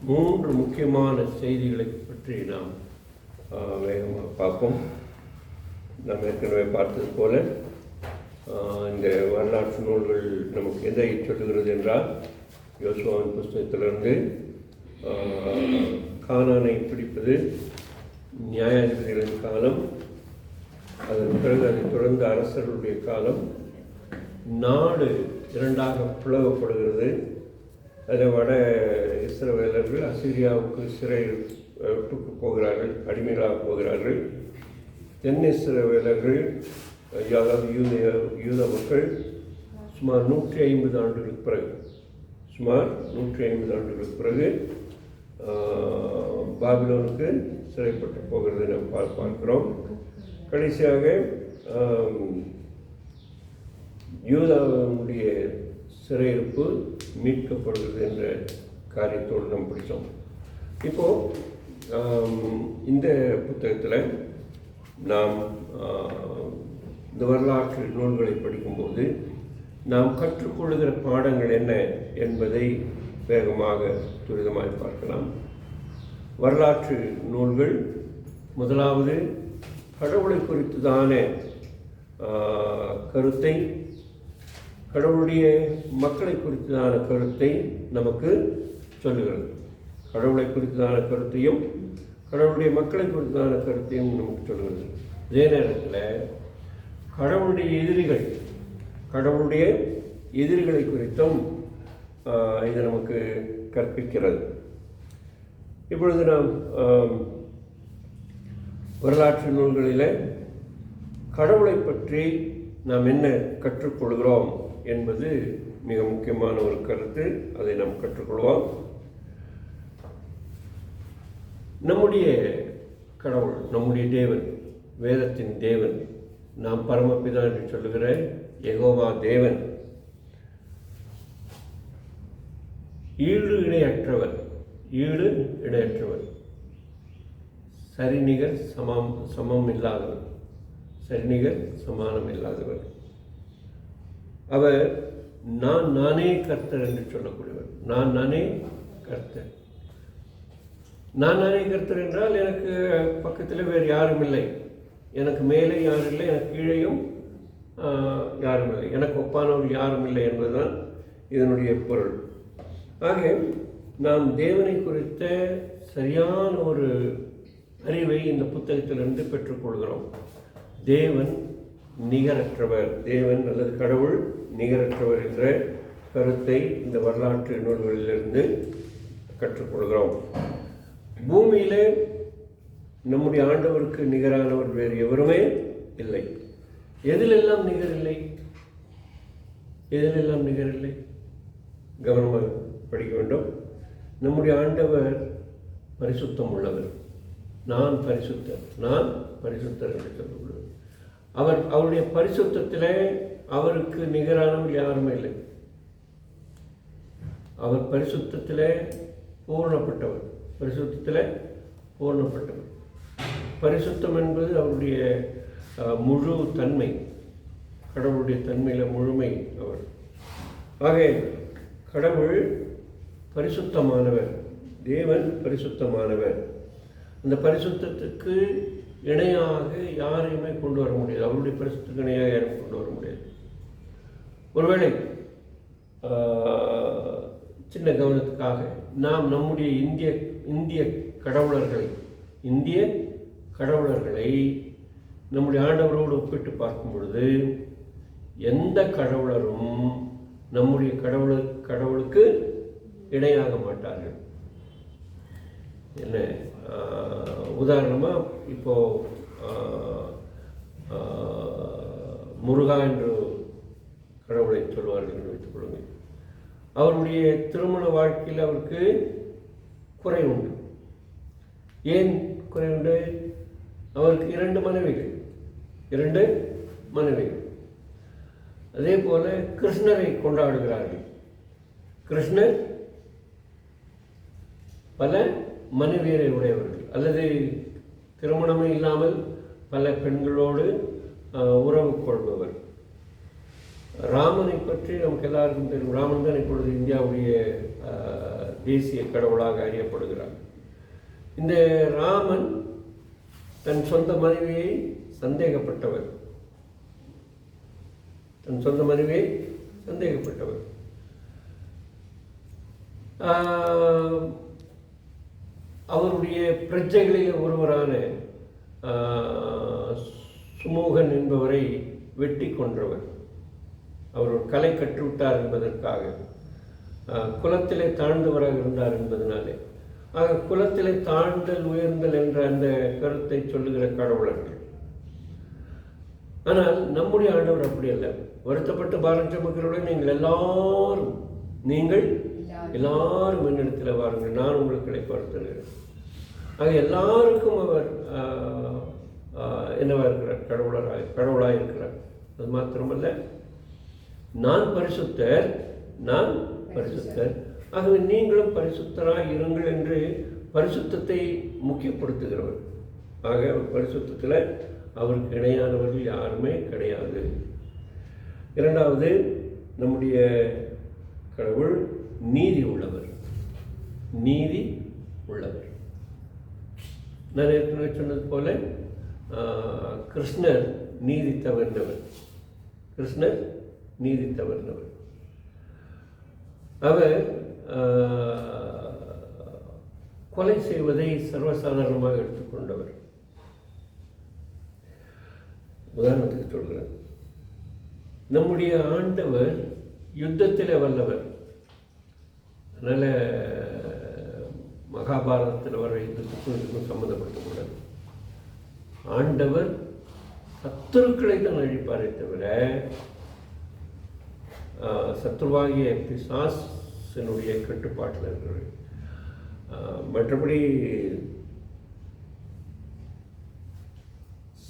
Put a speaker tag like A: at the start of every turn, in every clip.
A: மூன்று முக்கியமான செய்திகளை பற்றி நாம் வேகமாக பார்ப்போம். நாம் ஏற்கனவே பார்த்தது போல இந்த வரலாற்று நூல்கள் நமக்கு எதை சொல்லுகிறது என்றால், யோசுவாவின் புஸ்தகத்திலிருந்து கானானை பிடிப்பது, நியாயாதிபதிகளின் காலம், அதன் பிறகு அதைத் தொடர்ந்து அரசர்களுடைய காலம், நாடு இரண்டாக பிளவுபடுகிறது. அதில் வட இஸ்ரவேலர்கள் அசீரியாவுக்கு சிறைட்டுக்கு போகிறார்கள், அடிமைகளாக போகிறார்கள். தென் இஸ்ரவேலர்கள், அதாவது யூத மக்கள் சுமார் 150 ஆண்டுகளுக்கு பிறகு பாபிலோனுக்கு சிறைப்பட்டு போகிறது நாம் பார்க்கிறோம். கடைசியாக யூதாவுடைய சிறையிருப்பு மீட்கப்படுகிறது என்ற காரியத்தோடு நாம் படித்தோம். இப்போது இந்த புத்தகத்தில் நாம் இந்த வரலாற்று நூல்களை படிக்கும்போது நாம் கற்றுக்கொள்கிற பாடங்கள் என்ன என்பதை வேகமாக துரிதமாக பார்க்கலாம். வரலாற்று நூல்கள் முதலாவது கடவுளை குறித்ததான கருத்தை, கடவுளுடைய மக்களை குறித்ததான கருத்தை நமக்கு சொல்லுகிறது. கடவுளை குறித்ததான கருத்தையும் கடவுளுடைய மக்களை குறித்ததான கருத்தையும் நமக்கு சொல்லுகிறது. அதே நேரத்தில் கடவுளுடைய எதிரிகளை குறித்தும் இது நமக்கு கற்பிக்கிறது. இப்பொழுது நாம் வரலாற்று நூல்களில் கடவுளை பற்றி நாம் என்ன கற்றுக்கொள்கிறோம் என்பது மிக முக்கியமான ஒரு கருத்து. அதை நாம் கற்றுக்கொள்வோம். நம்முடைய கடவுள், நம்முடைய தேவன், வேதத்தின் தேவன், நாம் பரமபிதா என்று சொல்லுகிற யெகோவா தேவன் ஈடு இணையற்றவர், சரிநிகர் சமம் இல்லாதவர், சரிநிகர் சமானம் இல்லாதவர். அவர் நானே கர்த்தர் என்று சொல்லக்கூடியவர். நானே கர்த்தர் என்றால் எனக்கு பக்கத்தில் வேறு யாரும் இல்லை, எனக்கு மேலே யாரும் இல்லை, எனக்கு கீழேயும் யாரும் இல்லை, எனக்கு ஒப்பானவர்கள் யாரும் இல்லை என்பதுதான் இதனுடைய பொருள். ஆக நாம் தேவனை குறித்த சரியான ஒரு அறிவை இந்த புத்தகத்திலிருந்து பெற்றுக்கொள்கிறோம். தேவன் நிகரற்றவர், தேவன் அல்லது கடவுள் நிகரற்றவர் என்ற கருத்தை இந்த வரலாற்று நூல்களிலிருந்து கற்றுக்கொள்கிறோம். பூமியிலே நம்முடைய ஆண்டவருக்கு நிகரானவர் வேறு எவருமே இல்லை. எதிலெல்லாம் நிகரில்லை? கவனமாக படிக்க வேண்டும். நம்முடைய ஆண்டவர் பரிசுத்தம் உள்ளவர். நான் பரிசுத்தர் என்று சொல்லப்படுவது. அவருடைய பரிசுத்தத்திலே அவருக்கு நிகரானவர் யாருமே இல்லை. அவர் பரிசுத்தத்திலே பூர்ணப்பட்டவர். பரிசுத்தம் என்பது அவருடைய முழு தன்மை, கடவுளுடைய தன்மையில் முழுமை அவர். ஆக கடவுள் பரிசுத்தமானவர், தேவன் பரிசுத்தமானவர். அந்த பரிசுத்தத்துக்கு இணையாக யாரையுமே கொண்டு வர முடியாது. அவருடைய பரிசுத்தத்துக்கு இணையாக யாரும் கொண்டு வர முடியாது. ஒருவேளை சின்ன கவனத்துக்காக நாம் நம்முடைய இந்திய கடவுளர்களை நம்முடைய ஆண்டவரோடு ஒப்பிட்டு பார்க்கும் பொழுது எந்த கடவுளரும் நம்முடைய கடவுளுக்கு இணையாக மாட்டார்கள். என்ன உதாரணமாக இப்போது முருகா என்று கடவுளை சொல்வார்கள் என்று வைத்துக் கொள்ளுங்கள். அவருடைய திருமண வாழ்க்கையில் அவருக்கு குறை உண்டு. ஏன் குறை உண்டு? அவருக்கு 2 மனைவிகள். அதே போல கிருஷ்ணரை கொண்டாடுகிறார்கள். கிருஷ்ணர் பல மனைவியரை உடையவர்கள், அல்லது திருமணமே இல்லாமல் பல பெண்களோடு உறவு கொள்பவர். ராமனை பற்றி நமக்கு எல்லாருக்கும் தெரியும். ராமன் தான் இப்பொழுது இந்தியாவுடைய தேசிய கடவுளாக அறியப்படுகிறார். இந்த ராமன் தன் சொந்த மனைவியை சந்தேகப்பட்டவர். அவருடைய பிரஜைகளில் ஒருவரான சுமூகன் என்பவரை வெட்டி கொன்றவர். அவர் ஒரு கலை கற்றுவிட்டார் என்பதற்காக, குலத்திலே தாழ்ந்தவராக இருந்தார் என்பதனாலே. ஆக குலத்திலே தாழ்ந்தல் உயர்ந்தல் என்ற அந்த கருத்தை சொல்லுகிற கடவுளர்கள். ஆனால் நம்முடைய ஆண்டவர் அப்படி அல்ல. வருத்தப்பட்டு பாரம் சுமக்கிறவுடன் நீங்கள் எல்லாரும் என்னிடத்தில் வாருங்கள், நான் உங்களுக்கு இளைப்பாறுத்துகிறேன். ஆக எல்லாருக்கும் அவர் என்னவா இருக்கிறார்? கடவுளாக இருக்கிறார். அது மாத்திரமல்ல, நான் பரிசுத்தர். ஆகவே நீங்களும் பரிசுத்தராக இருங்கள் என்று பரிசுத்தத்தை முக்கியப்படுத்துகிறவர். ஆக பரிசுத்தத்தில் அவருக்கு இணையானவர்கள் யாருமே கிடையாது. இரண்டாவது, நம்முடைய கடவுள் நீதி உள்ளவர். நான் ஏற்கனவே சொன்னது போல கிருஷ்ணர் நீதி தவறினவர். அவர் கொலை செய்வதை சர்வசாதாரணமாக எடுத்துக்கொண்டவர். உதாரணத்துக்கு சொல்கிறேன், நம்முடைய ஆண்டவர் யுத்தத்தில் வல்லவர். அதனால் மகாபாரதத்தில் வர யுத்தத்துக்கும் இதுக்கும் சம்மந்தப்படுத்தக்கூடாது. ஆண்டவர் சத்துருக்களை தான் அழிப்பாரே தவிர சத்ருவாகிய பிசாசினுடைய கட்டுப்பாட்டில் இருக்கிறது. மற்றபடி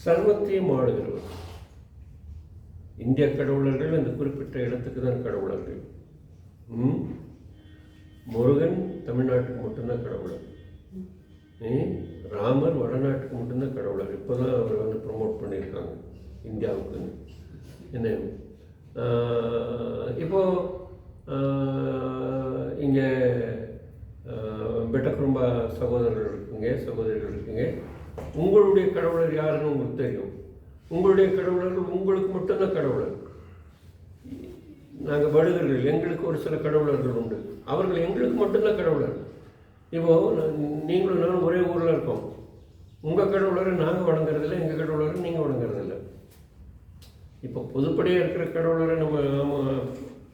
A: சர்வத்தையும் ஆளுகிறவர். இந்திய கடவுளர்கள் அந்த குறிப்பிட்ட இடத்துக்கு தான் கடவுளர்கள். முருகன் தமிழ்நாட்டுக்கு மட்டும்தான் கடவுளர். ராமர் வடநாட்டுக்கு மட்டும்தான் கடவுளர். இப்போ தான் அவர் வந்து ப்ரொமோட் பண்ணியிருக்காங்க இந்தியாவுக்கு. என்ன இப்போது இங்கே பெட்டக்குரும்பா சகோதரிகள் இருக்குங்க. உங்களுடைய கடவுளர் யாருன்னு உங்களுக்கு தெரியும். உங்களுடைய கடவுளர்கள் உங்களுக்கு மட்டும்தான் கடவுளர். நாங்கள் வடுகர்கள், எங்களுக்கு ஒரு சில கடவுளர்கள் உண்டு. அவர்கள் எங்களுக்கு மட்டும்தான் கடவுளர். இப்போது நீங்களும் நானும் ஒரே ஊரில் இருக்கோம். உங்கள் கடவுளரை நாங்கள் வணங்குறதில்லை, எங்கள் கடவுளரை நீங்கள் வணங்குறதில்லை. இப்போ பொதுப்படியாக இருக்கிற கடவுளரை நம்ம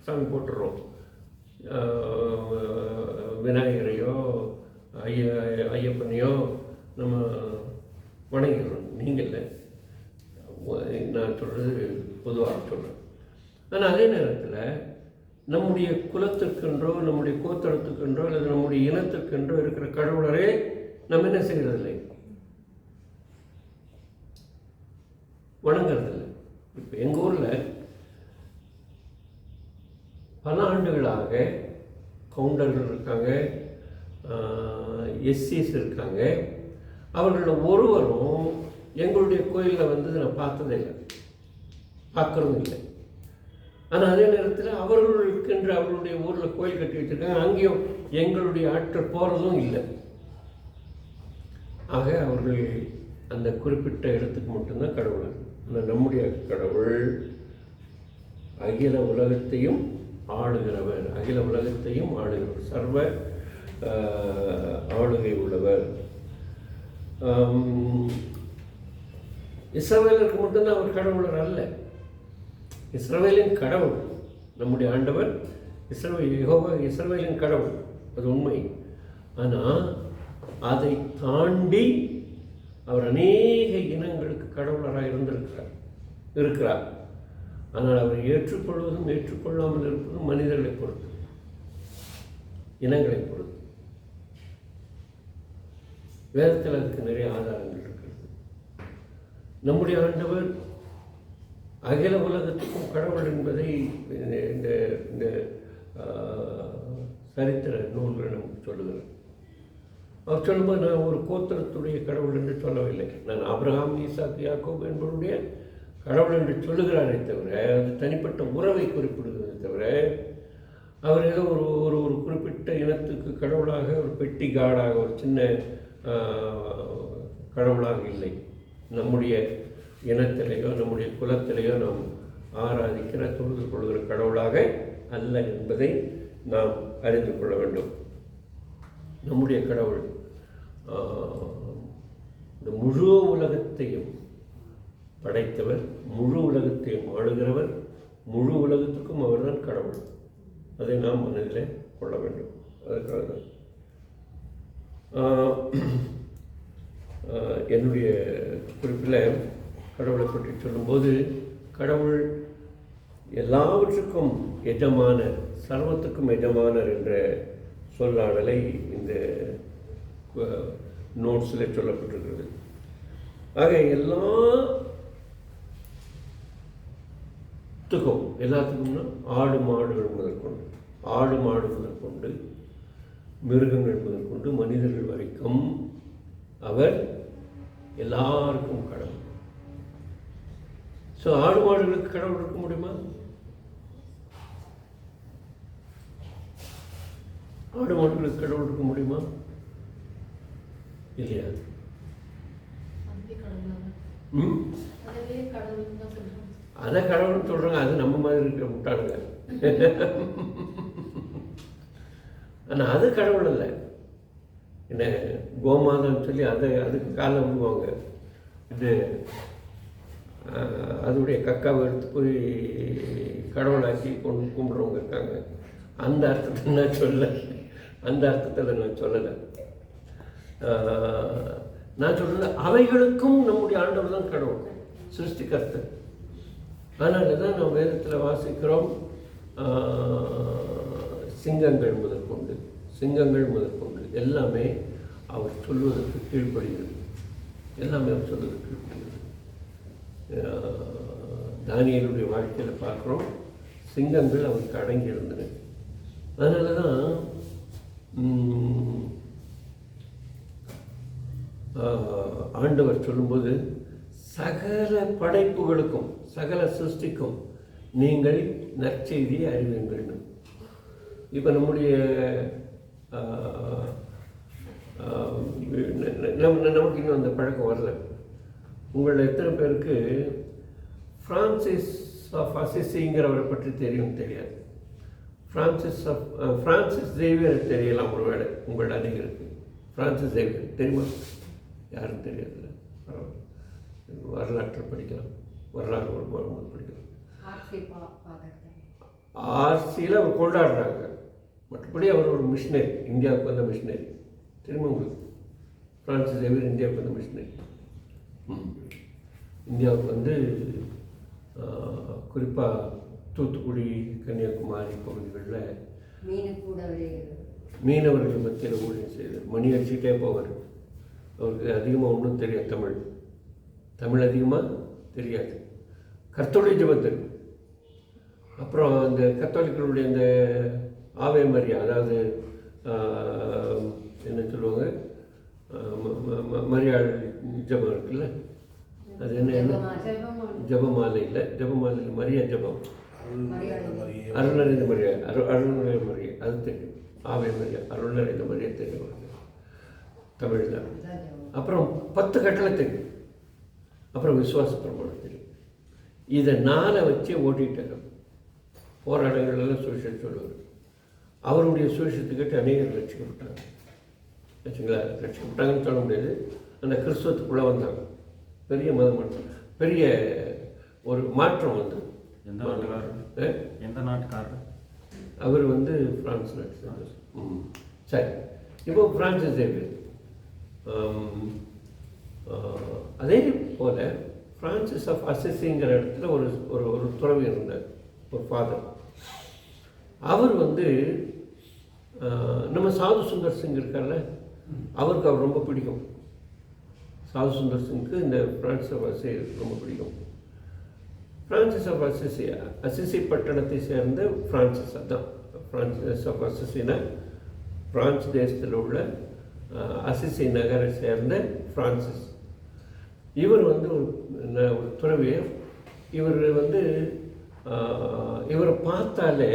A: சாமி போட்டுடுறோம். விநாயகரையோ ஐயப்பனையோ நம்ம வணங்கிடுறோம். நீங்கள் இல்லை, நான் சொல்கிறது பொதுவாக சொல்கிறேன். ஆனால் அதே நேரத்தில் நம்முடைய குலத்திற்கென்றோ நம்முடைய கோத்தரத்துக்கென்றோ அல்லது நம்முடைய இனத்திற்கென்றோ இருக்கிற கடவுளரே நம்ம என்ன செய்கிறதில்லை, வணங்குறதில்லை. இப்போ எங்கள் ஊரில் பல ஆண்டுகளாக கவுண்டர்கள் இருக்காங்க, எஸ்சிஸ் இருக்காங்க. அவர்களில் ஒருவரும் எங்களுடைய கோயிலில் வந்து நான் பார்த்ததே இல்லை, பார்க்குறதும் இல்லை. ஆனால் அதே நேரத்தில் அவர்களுக்கென்று அவர்களுடைய ஊரில் கோயில் கட்டி வச்சுருக்காங்க, அங்கேயும் எங்களுடைய ஆட்கள் போகிறதும் இல்லை. ஆக அவர்கள் அந்த குறிப்பிட்ட இடத்துக்கு மட்டும்தான் கடவுள். ஆனால் நம்முடைய கடவுள் அகில உலகத்தையும் ஆளுகிறவர், சர்வ ஆளுகை உள்ளவர். இஸ்ரவேலருக்கு மட்டும்தான் அவர் கடவுளர் அல்ல. இஸ்ரவேலின் கடவுள் நம்முடைய ஆண்டவர், யெகோவா இஸ்ரவேலின் கடவுள், அது உண்மை. ஆனால் அதை தாண்டி அவர் அநேக இனங்களுக்கு கடவுளராக இருக்கிறார். ஆனால் அவர் ஏற்றுக்கொள்வதும் ஏற்றுக்கொள்ளாமல் இருப்பதும் மனிதர்களை பொறுத்து, இனங்களை பொறுத்து. வேதத்தில் அதுக்கு நிறைய ஆதாரங்கள் இருக்கிறது. நம்முடைய ஆண்டவர் அகில உலகத்துக்கும் கடவுள் என்பதை இந்த சரித்திர நூல்கள் நமக்கு சொல்லுகிறார். அவர் சொல்லும்போது நான் ஒரு கோத்திரத்துடைய கடவுள் என்று சொல்லவில்லை, நான் ஆபிரகாம், ஈசாக்கு, யாக்கோபு என்பவருடைய கடவுள் என்று சொல்லுகிறாரே தவிர, அது தனிப்பட்ட உறவை குறிப்பிடுகிறதே தவிர, அவர் ஏதோ ஒரு ஒரு ஒரு குறிப்பிட்ட இனத்துக்கு கடவுளாக ஒரு பெட்டி காடாக ஒரு சின்ன கடவுளாக இல்லை. நம்முடைய இனத்திலேயோ நம்முடைய குலத்திலேயோ நாம் ஆராதிக்கிற தொழுது கொள்கிற கடவுளாக அல்ல என்பதை நாம் அறிந்து கொள்ள வேண்டும். நம்முடைய கடவுள் இந்த முழு உலகத்தையும் படைத்தவர், முழு உலகத்தையும் ஆளுகிறவர், முழு உலகத்துக்கும் அவர்தான் கடவுள். அதை நாம் மனதில் கொள்ள வேண்டும். அதற்காக தான் என்னுடைய குறிப்பில் கடவுளை பற்றி சொல்லும்போது, கடவுள் எல்லாவற்றுக்கும் எஜமானர், சர்வத்துக்கும் எஜமானர் என்ற சொல்லாடலை இந்த நோட்ஸில் சொல்லப்பட்டிருக்கிறது. ஆக எல்லாத்துக்கும்னா ஆடு மாடுகள் முதற்கொண்டு, ஆடு மாடு முதற்கொண்டு, மிருகங்கள் முதற்கொண்டு, மனிதர்கள் வரைக்கும் அவர் எல்லாருக்கும் கடவுள். ஸோ ஆடு மாடுகளுக்கு கடவுள் இருக்க முடியுமா? ஆடு மாடுகளுக்கு கடவுள் இருக்க முடியுமா? இல்லையா? அதை கடவுள்னு சொல்றாங்க. அது நம்ம மாதிரி இருக்கிற முட்டாளுங்க. ஆனால் அது கடவுள் இல்லை. என்ன கோமாதான்னு சொல்லி அதுக்கு காலம் விடுவாங்க. இது அதோடைய கக்காவை எடுத்து போய் கடவுளாக்கி கொண்டு கும்பிட்றவங்க இருக்காங்க. அந்த அர்த்தத்தை நான் சொல்லலை. நான் சொல்லலை, அவைகளுக்கும் நம்முடைய ஆண்டவர் தான் கடவுள், சிருஷ்டிகர்த்தர். அதனால தான் நாம் வேதத்தில் வாசிக்கிறோம், சிங்கங்கள் முதற்கொண்டு எல்லாமே அவர் சொல்வதற்கு கீழ்ப்படுகிறது. தானியேலுடைய வாழ்க்கையில் பார்க்குறோம், சிங்கங்கள் அவருக்கு அடங்கி இருந்தன. அதனால தான் ஆண்டவர் சொல்லும்போது, சகல படைப்புகளுக்கும் சகல சிருஷ்டிக்கும் நீங்கள் நற்செய்தியை அறிவீர்கள். இப்போ நம்முடைய நமக்கு இன்னும் அந்த பழக்கம் வரல. உங்களில் எத்தனை பேருக்கு ஃப்ரான்சிஸ் ஆஃப் அசிசிங்கிறவரை பற்றி தெரியாது? ஃப்ரான்சிஸ் சேவியர் தெரியலாம் ஒருவேளை உங்கள் அநேகருக்கு. ஃப்ரான்சிஸ் சேவியர் தெரியுமா? யாரும் தெரியாதுல்ல. வரலாற்றை படிக்கலாம், வரலாறு படிக்கலாம். ஆர்சியில் அவர் கொண்டாடுறாங்க. மற்றபடி அவர் ஒரு மிஷினரி, இந்தியாவுக்கு வந்த மிஷினரி. தெரியுமா உங்களுக்கு? ஃப்ரான்சிஸ் சேவியர் இந்தியாவுக்கு வந்த மிஷினரி. இந்தியாவுக்கு வந்து குறிப்பாக தூத்துக்குடி, கன்னியாகுமரி பகுதிகளில் மீனவர்கள் மத்தியில் ஊழியம் செய்தார். மணி அடிச்சுட்டே போவார். அவருக்கு அதிகமாக ஒன்றும் தெரியாது, தமிழ் அதிகமாக தெரியாது. கர்த்தருடைய ஜெபம் தெரியும். அப்புறம் அந்த கத்தோலிக்கர்களுடைய இந்த ஆவே மரியா, அதாவது என்ன சொல்லுவாங்க, மரியாள் ஜபம் இருக்குல்ல, அது என்ன ஜபமாலை இல்லை, ஜபமாலையில் மரியா ஜபம், அருள்நறைந்த மரியா, அருள்நறைந்த மரியா, அது தெரியும். ஆவே மரியா, அருள்நறைந்த மரியா தெரியும் தமிழில். அப்புறம் 10 கட்டளை தெரியும். அப்புறம் விசுவாச பிரமாணம் தெரியும். இதை 4 வச்சே ஓட்டிட்டார். போராட்டங்கள்லாம் சுவிசேஷம் சொல்லுவார். அவருடைய சுவிசேஷத்துக்கிட்ட அநேகர் ரட்சிக்கப்பட்டாங்க. வச்சுங்களா, ரட்சிக்கப்பட்டாங்கன்னு சொல்ல முடியாது. அந்த கிறிஸ்துவத்துக்குள்ளே வந்தாங்க. பெரிய பெரிய ஒரு மாற்றம் வந்தது.
B: எந்த நாட்டுக்காரர்?
A: அவர் வந்து பிரான்ஸ் நாட்டு. சரி, இப்போ பிரான்சிஸ் சேவியர். அதே போல் ஃப்ரான்சிஸ் ஆஃப் அசிசிங்கிற இடத்துல ஒரு ஒரு துறவி இருந்தார், ஒரு ஃபாதர். அவர் வந்து நம்ம சாது சுந்தர் சிங் இருக்கார்ல, அவருக்கு அவர் ரொம்ப பிடிக்கும். சாது சுந்தர் சிங்க்கு இந்த ஃப்ரான்சிஸ் ஆஃப் அசிசி ரொம்ப பிடிக்கும். ஃப்ரான்சிஸ் ஆஃப் அசிசி பட்டணத்தை சேர்ந்த ஃப்ரான்சிஸ், அதுதான் ஃப்ரான்சிஸ் ஆஃப் அசிசினா பிரான்ஸ் தேசத்தில் உள்ள அசிசி நகரை சேர்ந்த ஃப்ரான்சிஸ். இவர் வந்து ஒரு துறவியர். இவர் வந்து இவரை பார்த்தாலே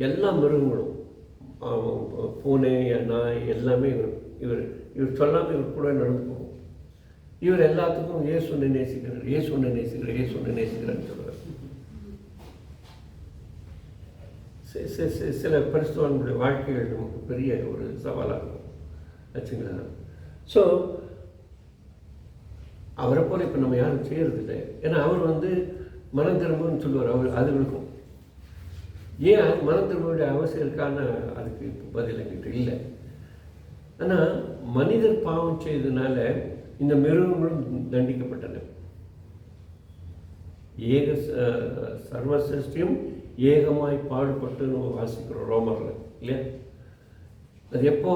A: எல்லா மிருகங்களும் பூனை நாய் எல்லாமே இவர் சொல்லாமல் இவர் கூட நடந்து போகும். இவர் எல்லாத்துக்கும் இயேசுவை நேசிக்கிறார், இயேசுவை நேசிக்கிறார், இயேசுவை நேசிக்கிறான்னு சொல்கிறார். சில பரிசுத்தவான்களுடைய வாழ்க்கைகள் நமக்கு பெரிய ஒரு சவாலாக இருக்கும் ஆச்சுங்களா. ஸோ அவரை போல் இப்போ நம்ம யாரும் செய்கிறதில்லை. ஏன்னா அவர் மனம் திரும்புன்னு சொல்லுவார். அவர் அதுகளுக்கும் ஏன் அது மனம் திரும்ப அவசியம் இருக்கான அதுக்கு இப்போ பதில் என்கிட்ட இல்லை. ஆனால் மனிதர் பாவம் செய்ததுனால இந்த மிருகங்களும் தண்டிக்கப்பட்டன. சர்வ சிருஷ்டியும் ஏகமாய் பாடுபட்டுன்னு வாசிக்கிறோம் ரோமரில் இல்லையா. அது எப்போ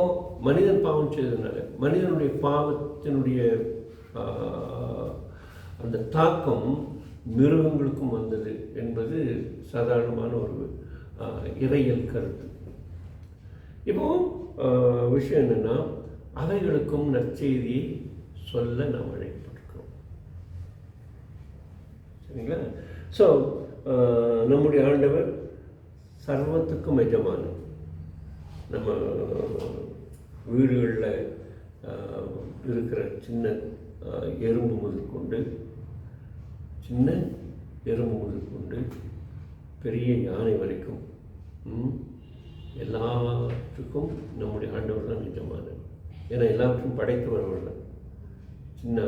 A: மனிதன் பாவம் செய்ததுனால மனிதனுடைய பாவத்தினுடைய அந்த தாக்கம் மிருகங்களுக்கும் வந்தது என்பது சாதாரணமான ஒரு இறையியல் கருத்து. இப்போ விஷயம் என்னென்னா, அவைகளுக்கும் நற்செய்தியை சொல்ல நாம் அழைக்கப்பட்டிருக்கிறோம். சரிங்களா. ஸோ நம்முடைய ஆண்டவர் சர்வத்துக்கும் எஜமானன். நம்ம வீடுகளில் இருக்கிற சின்ன எறும்பு முதற்கொண்டு பெரிய யானை வரைக்கும் எல்லாத்துக்கும் நம்முடைய ஆண்டவர் தான் நிஜமானவர். ஏன்னா எல்லாவற்றையும் படைத்து வரவர் தான். சின்ன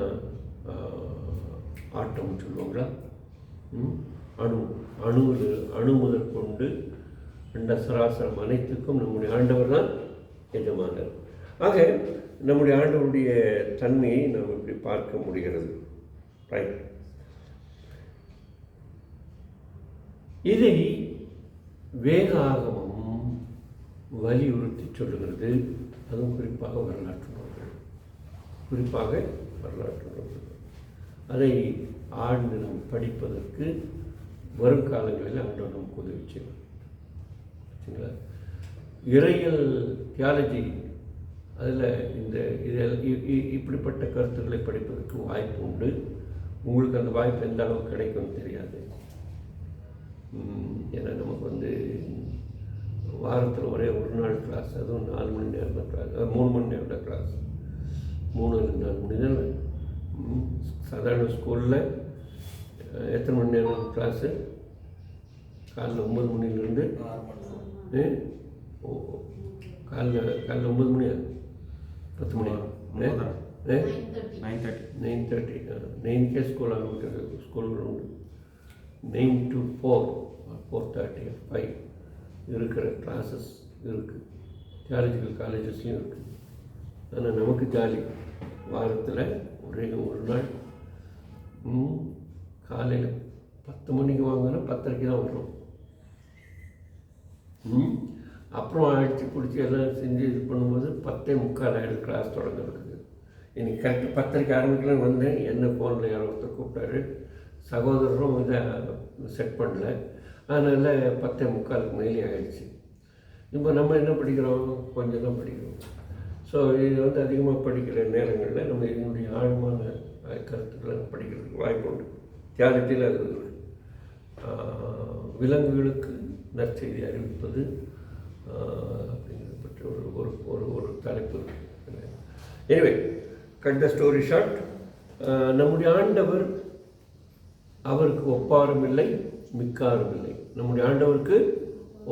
A: ஆட்டம் சொல்லுவாங்களா, அணு முதற்கொண்டு அண்ட சராசரம் அனைத்துக்கும் நம்முடைய ஆண்டவர் தான் எஜமானர். ஆக நம்முடைய ஆண்டவருடைய தன்மையை நாம் இப்படி பார்க்க முடிகிறது. ரைட். இதை வேதாகமம் வலியுறுத்தி சொல்லுகிறது. அதுவும் குறிப்பாக வரலாற்று நூல்கள். அதை ஆழ்ந்து நாம் படிப்பதற்கு வரும் காலங்களில் ஆண்டவர் நமக்கு உதவி செய்வார். சரிங்களா. இறையியல் தியாலஜி அதில் இப்படிப்பட்ட கருத்துக்களை படிப்பதற்கு வாய்ப்பு உண்டு. உங்களுக்கு அந்த வாய்ப்பு எந்த அளவுக்கு கிடைக்கும்னு தெரியாது. ஏன்னா நமக்கு வாரத்தில் ஒரே ஒரு நாள் கிளாஸ், அதுவும் 4 மணி நேரம் தான் கிளாஸ், 3 மணி நேரம் கிளாஸ், 3-4 மணி நேரம். சாதாரண ஸ்கூலில் எத்தனை மணி நேரம் கிளாஸு? காலைல 9 மணிலேருந்து காலைல 9 மணியா 10 மணி 9:30 9க்கே ஸ்கூல் ஆரம்பிக்கிறது. ஸ்கூல்கள் உண்டு. 9 to 4:30 5 இருக்கிற கிளாஸஸ் இருக்குது. தியாலஜிக்கல் காலேஜஸ்லையும் இருக்குது. ஆனால் நமக்கு ஜாலி. வாரத்தில் ஒரே ஒரு நாள் காலையில் 10 மணிக்கு வாங்கினா 10:30 தான் வரும். அப்புறம் அடித்து பிடிச்சி எல்லாம் செஞ்சு இது பண்ணும்போது 10:45 ஆகிடும் கிளாஸ் தொடங்குறதுக்கு. இன்னைக்கு கரெக்டாக 10:30 ஆரம்பிக்கலாம் வந்தேன். என்ன ஃபோனில் யாரோ ஒருத்தர் கூப்பிட்டாரு. சகோதரரும் இதை செட் பண்ணல. அதனால் 10:45 மேலே ஆகிடுச்சு. இப்போ நம்ம என்ன படிக்கிறோம்? கொஞ்சம் தான் படிக்கிறோம். ஸோ இது அதிகமாக படிக்கிற நேரங்களில் நம்ம இதனுடைய ஆழமான கருத்துக்களை படிக்கிறதுக்கு வாய்ப்பு உண்டு. தியாலஜியில் அது விலங்குகளுக்கு நற்செய்தி அறிவிப்பது அப்படிங்கிறது பற்றி ஒரு தலைப்பு. எனவே கட் த ஸ்டோரி ஷார்ட், நம்முடைய ஆண்டவர் அவருக்கு ஒப்பாரும் இல்லை மிக்காரும் இல்லை. நம்முடைய ஆண்டவருக்கு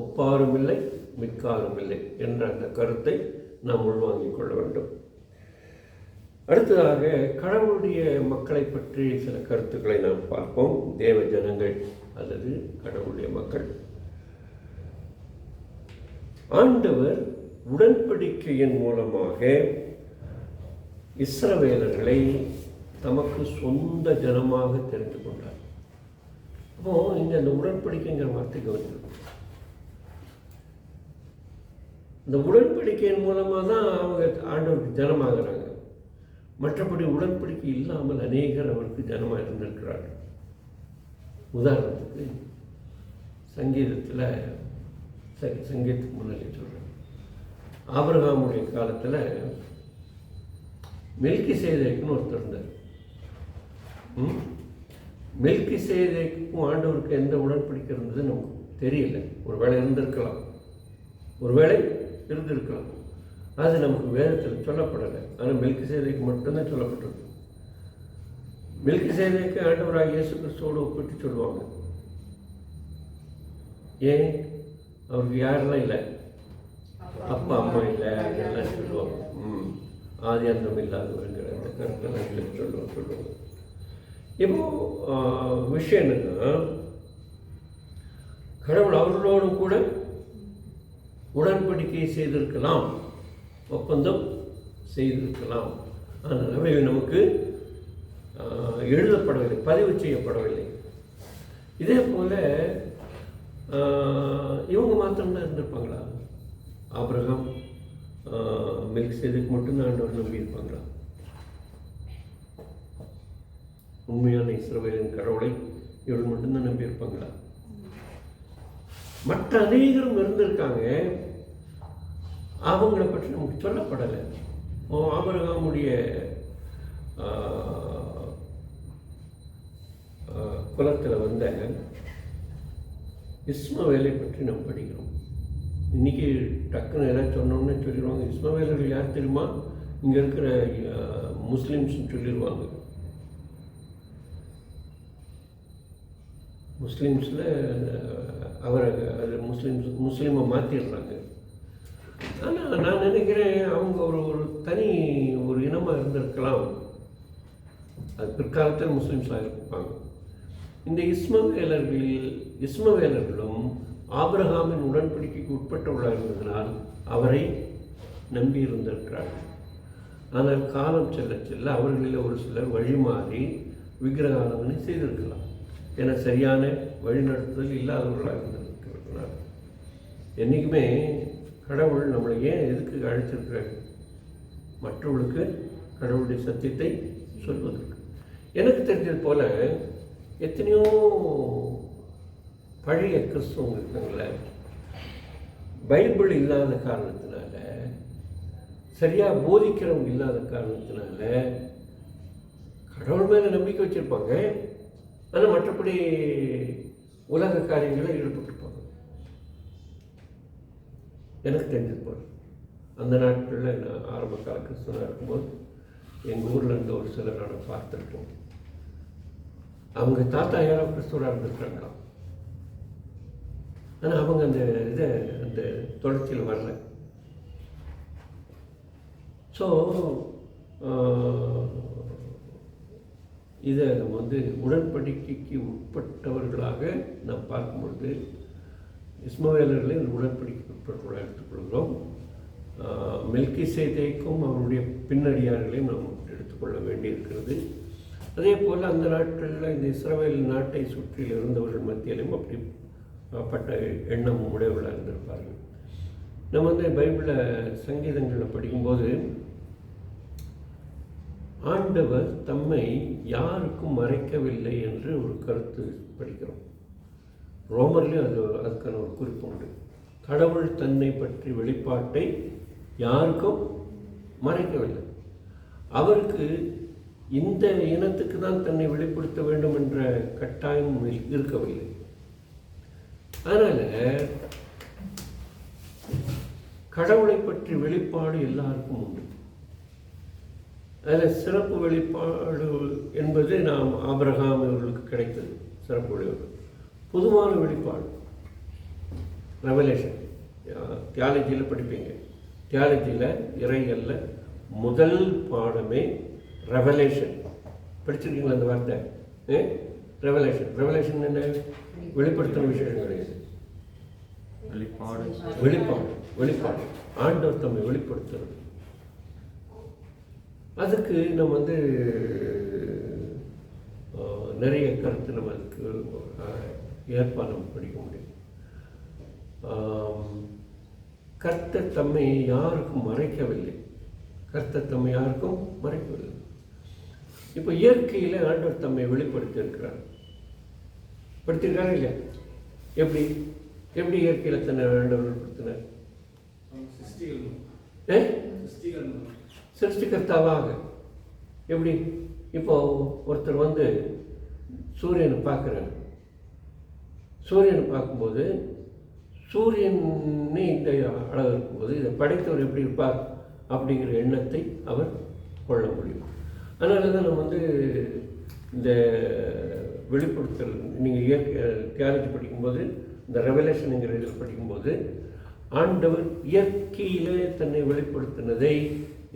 A: ஒப்பாரும் இல்லை மிக்காரும் இல்லை என்ற அந்த கருத்தை நாம் உள்வாங்கிக் கொள்ள வேண்டும். அடுத்ததாக கடவுளுடைய மக்களை பற்றி சில கருத்துக்களை நாம் பார்ப்போம். தேவ ஜனங்கள் அல்லது கடவுளுடைய மக்கள். ஆண்டவர் உடன்படிக்கையின் மூலமாக இஸ்ரவேலர்களை தமக்கு சொந்த ஜனமாக தெரிந்து கொண்டார். அப்போ இங்கே அந்த உடன்படிக்கைங்கிற வார்த்தைக்கு வருது. இந்த உடன்படிக்கையின் மூலமாக தான் அவங்க ஆண்டவருக்கு ஜனமாகிறாங்க. மற்றபடி உடன்படிக்கை இல்லாமல் அநேகர் அவருக்கு ஜனமாக இருந்திருக்கிறார்கள். உதாரணத்துக்கு சங்கீதத்தில் சங்கீதத்துக்கு முன்னாடி சொல்கிறேன். ஆபிரகாமுடைய காலத்தில் மெல்கிசேதேக்குன்னு ஒருத்தர் இருந்தார். மெல்கிசேதேக்கும் ஆண்டவருக்கு எந்த உடன்படிக்கை இருந்தது நமக்கு தெரியல. ஒரு வேளை இருந்திருக்கலாம். ஒருவேளை இருந்திருக்கலாம். அது நமக்கு வேதத்தில் சொல்லப்படலை. ஆனால் மெல்கிசேதேக்கு மட்டும்தான் சொல்லப்பட்டிருக்கு. மெல்கிசேதேக்கு ஆண்டவராக இயேசு கிறிஸ்துவோடு ஒப்பிட்டு சொல்லுவாங்க. ஏன்? அவருக்கு யாரெல்லாம் இல்லை? அப்பா அம்மா இல்லை, அதெல்லாம் சொல்லுவாங்க. ஆதி அந்தம் இல்லாதவங்கிற அந்த கருத்தெல்லாம் சொல்லுவாங்க. இப்போ விஷயம் என்னன்னா, கடவுள் அவர்களோடு கூட உடன்படிக்கை செய்திருக்கலாம், ஒப்பந்தம் செய்திருக்கலாம். ஆனால் அவை நமக்கு எழுதப்படவில்லை, பதிவு செய்யப்படவில்லை. இதே போல் இவங்க மாத்திரம்தான் இருந்திருப்பாங்களா? ஆபிரகாம் மெல்கிசேதேக்கு மட்டும்தான் ஆண்டவர் நம்பியிருப்பாங்களா? உண்மையான இஸ்ரவேலின் கடவுளை இவர்கள் மட்டும்தான் நம்பியிருப்பாங்களா? மற்ற அநேகரும் இருந்திருக்காங்க, அவங்கள பற்றி நமக்கு சொல்லப்படலை. ஆபிரகாமுடைய குலத்தில் வந்த இஸ்மவேலை பற்றி நாம் படிக்கிறோம். இன்றைக்கி டக்குன்னு எல்லாம் சொன்னோன்னு சொல்லிடுவாங்க. இஸ்மவேலர்கள் யார் தெரியுமா? இங்கே இருக்கிற முஸ்லீம்ஸ்ன்னு சொல்லிடுவாங்க. முஸ்லீம்ஸில் அவரை அது முஸ்லீமை மாற்றிடுறாங்க. ஆனால் நான் நினைக்கிறேன் அவங்க ஒரு தனி ஒரு இனமாக இருந்திருக்கலாம். அது பிற்காலத்தில் முஸ்லீம்ஸாக இருப்பாங்க. இந்த இஸ்மவேலர்களும் ஆபிரகாமின் உடன்படிக்கைக்கு உட்பட்டவர்களாக இருந்ததினால் அவரை நம்பி இருந்திருக்கிறார்கள். ஆனால் காலம் செல்ல செல்ல அவர்களில் ஒரு சிலர் வழிமாறி விக்கிரக ஆராதனை செய்திருக்கலாம். என சரியான வழிநடத்துதல் இல்லாதவர்களாக இருந்திருக்கிறார். என்றைக்குமே கடவுள் நம்மளை ஏன் எதுக்கு அழைச்சிருக்கிறார்? மற்றவர்களுக்கு கடவுளுடைய சத்தியத்தை சொல்வதற்கு. எனக்கு தெரிஞ்சது போல எத்தனையோ பழைய கிறிஸ்தவங்க இருக்காங்கள, பைபிள் இல்லாத காரணத்தினால, சரியாக போதிக்கிறவங்க இல்லாத காரணத்தினால கடவுள் மேலே நம்பிக்கை வச்சுருப்பாங்க. ஆனால் மற்றபடி உலக காரியங்களில் ஈடுபட்டிருப்பாங்க. எனக்கு தெரிஞ்சது போல அந்த நாட்களில் நான் ஆரம்ப கால கிறிஸ்தவனாக இருக்கும்போது எங்கள் ஊரில் இருந்த ஒரு சிலர் நான் பார்த்துருக்கோம். அவங்க தாத்தா யாரோ கிறிஸ்தவராக இருந்திருக்காங்களாம். ஆனால் அவங்க அந்த தொடர்ச்சியில் வரல. ஸோ இதை நம்ம உடன்படிக்கைக்கு உட்பட்டவர்களாக நாம் பார்க்கும்பொழுது இஸ்மவேலர்களை உடன்படிக்கைக்கு உட்பட்டவர்களாக எடுத்துக்கொள்கிறோம். மெல்கிசேதேக்கும் அவருடைய பின்னடியார்களையும் நாம் எடுத்துக்கொள்ள வேண்டியிருக்கிறது. அதே போல் அந்த நாட்களில் இந்த இஸ்ரவேல் நாட்டை சுற்றில் இருந்தவர்கள் மத்தியிலும் அப்படிப்பட்ட எண்ணம் உடையவர்களாக இருந்திருப்பார்கள். நம்ம பைபிளில் சங்கீதங்களில் படிக்கும்போது ஆண்டவர் தம்மை யாருக்கும் மறைக்கவில்லை என்று ஒரு கருத்து படிக்கிறோம். ரோமர்லேயும் அதுக்கான ஒரு குறிப்பு உண்டு. கடவுள் தன்னை பற்றி வெளிப்பாட்டை யாருக்கும் மறைக்கவில்லை. அவருக்கு இந்த இனத்துக்கு தான் தன்னை வெளிப்படுத்த வேண்டும் என்ற கட்டாயம் இருக்கவில்லை. அதனால் கடவுளை பற்றி வெளிப்பாடு எல்லாருக்கும் உண்டு. அதில் சிறப்பு வெளிப்பாடு என்பது நாம் ஆபிரகாம் இவர்களுக்கு கிடைத்தது. சிறப்பு வெளிப்பாடு, பொதுவான வெளிப்பாடு, ரெவலேஷன். தியாலஜியில் படிப்பீங்க. தியாலஜியில் இறையல்ல முதல் பாடமே ரெவலேஷன். படிச்சிருக்கீங்களா அந்த வார்த்தை? ரெவலேஷன். ரெவலேஷன் என்ன? வெளிப்படுத்தின விஷயம் கிடையாது. வெளிப்பாடு. வெளிப்பாடு ஆண்டவர் தம்மை வெளிப்படுத்துறது. அதுக்கு நம்ம நிறைய கருத்து நம்ம அதுக்கு ஏற்பாடு படிக்க முடியும். கர்த்தர் தம்மை யாருக்கும் மறைக்கவில்லை. கர்த்தர் தம்மை யாருக்கும் மறைக்கவில்லை. இப்போ இயற்கையில் ஆண்டவர் தம்மை வெளிப்படுத்தி இருக்கிறார். படுத்திருக்காரு இல்லையா? எப்படி எப்படி இயற்கையில் தன்னை ஆண்டவர் வெளிப்படுத்தினார்? சிருஷ்டிகர்த்தாவாக. எப்படி? இப்போ ஒருத்தர் சூரியனை பார்க்குறாரு. சூரியனை பார்க்கும்போது சூரியனே இந்த அளவு இருக்கும்போது இதை படைத்தவர் எப்படி இருப்பார் அப்படிங்கிற எண்ணத்தை அவர் கொள்ள முடியும். அதனால தான் நம்ம இந்த வெளிப்படுத்தல் நீங்கள் தியாலஜி படிக்கும்போது இந்த ரெவலேஷனுங்கிற இதில் படிக்கும்போது ஆண்டவர் இயற்கையிலே தன்னை வெளிப்படுத்தினதை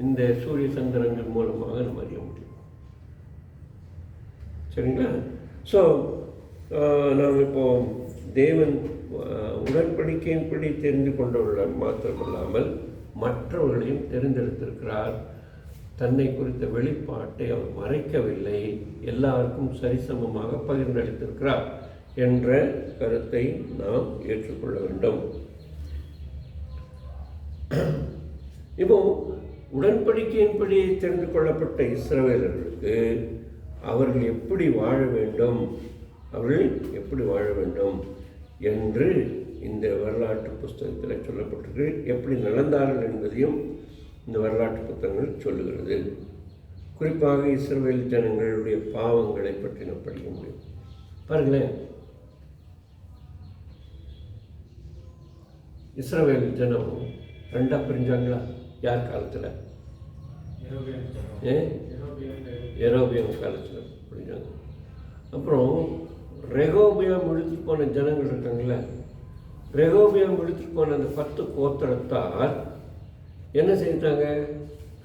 A: இந்த சூரிய சந்திரங்கள் மூலமாக நம்ம அறிய முடியும். சரிங்களா? ஸோ நாம் இப்போ தேவன் உடன்படிக்கையின்படி தெரிந்து கொண்டவர்கள் மாத்திரமல்லாமல் மற்றவர்களையும் தெரிந்தெடுத்திருக்கிறார். தன்னை குறித்த வெளிப்பாட்டை அவர் மறைக்கவில்லை, எல்லாருக்கும் சரிசமமாக பகிர்ந்தளித்திருக்கிறார் என்ற கருத்தை நாம் ஏற்றுக்கொள்ள வேண்டும். இப்போ உடன்படிக்கையின்படி தெரிந்து கொள்ளப்பட்ட இஸ்ரவேலர்களுக்கு அவர்கள் எப்படி வாழ வேண்டும் என்று இந்த வரலாற்று புஸ்தகத்தில் சொல்லப்பட்டிருக்கு. எப்படி நடந்தார்கள் என்பதையும் இந்த வரலாற்று புத்தகங்கள் சொல்லுகிறது. குறிப்பாக இஸ்ரவேல் ஜனங்களுடைய பாவங்களை பற்றி நாம் படிக்க முடியும். பாருங்களேன், இஸ்ரவேல் ஜனம் ரெண்டாக பிரிஞ்சாங்களா? யார் காலத்தில்? எரோபியம் காலத்தில் பிரிஞ்சாங்க. அப்புறம் ரெகோபியம் இழுத்து போன ஜனங்கள் இருக்காங்கள, ரெகோபியம் இழுத்து போன அந்த 10 கோத்திரத்தார் என்ன செஞ்சாங்க?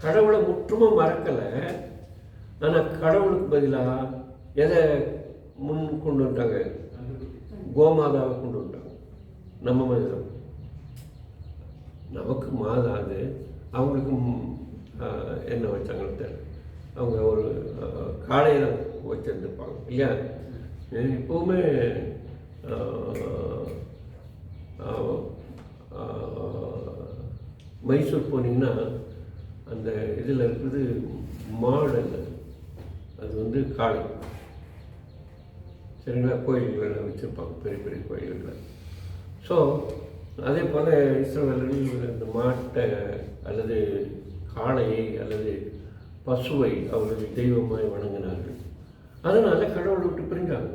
A: கடவுளை முற்றுமும் மறக்கலை, ஆனால் கடவுளுக்கு பதிலாக எதை முன் கொண்டு வந்துட்டாங்க? கோமாதாவை கொண்டு வந்துட்டாங்க. நம்ம மாதிரி நமக்கு மாதா அது, அவங்களுக்கு என்ன வச்சாங்கன்னு தெரியல. அவங்க ஒரு காளையை வச்சுருந்துருப்பாங்க இல்லையா? இப்போவுமே மைசூர் போனீங்கன்னா அந்த இதில் இருக்குது மாடல், அது காளை. சரிங்களா? கோயில்களில் வச்சுருப்பாங்க, பெரிய பெரிய கோயில்களில். ஸோ அதே போல் இஸ்ரவேலர்கள் இந்த மாட்டை அல்லது காளையை அல்லது பசுவை அவர்கள் தெய்வமாய் வணங்கினார்கள். அதனால் கடவுளை விட்டு பிரிஞ்சாங்க.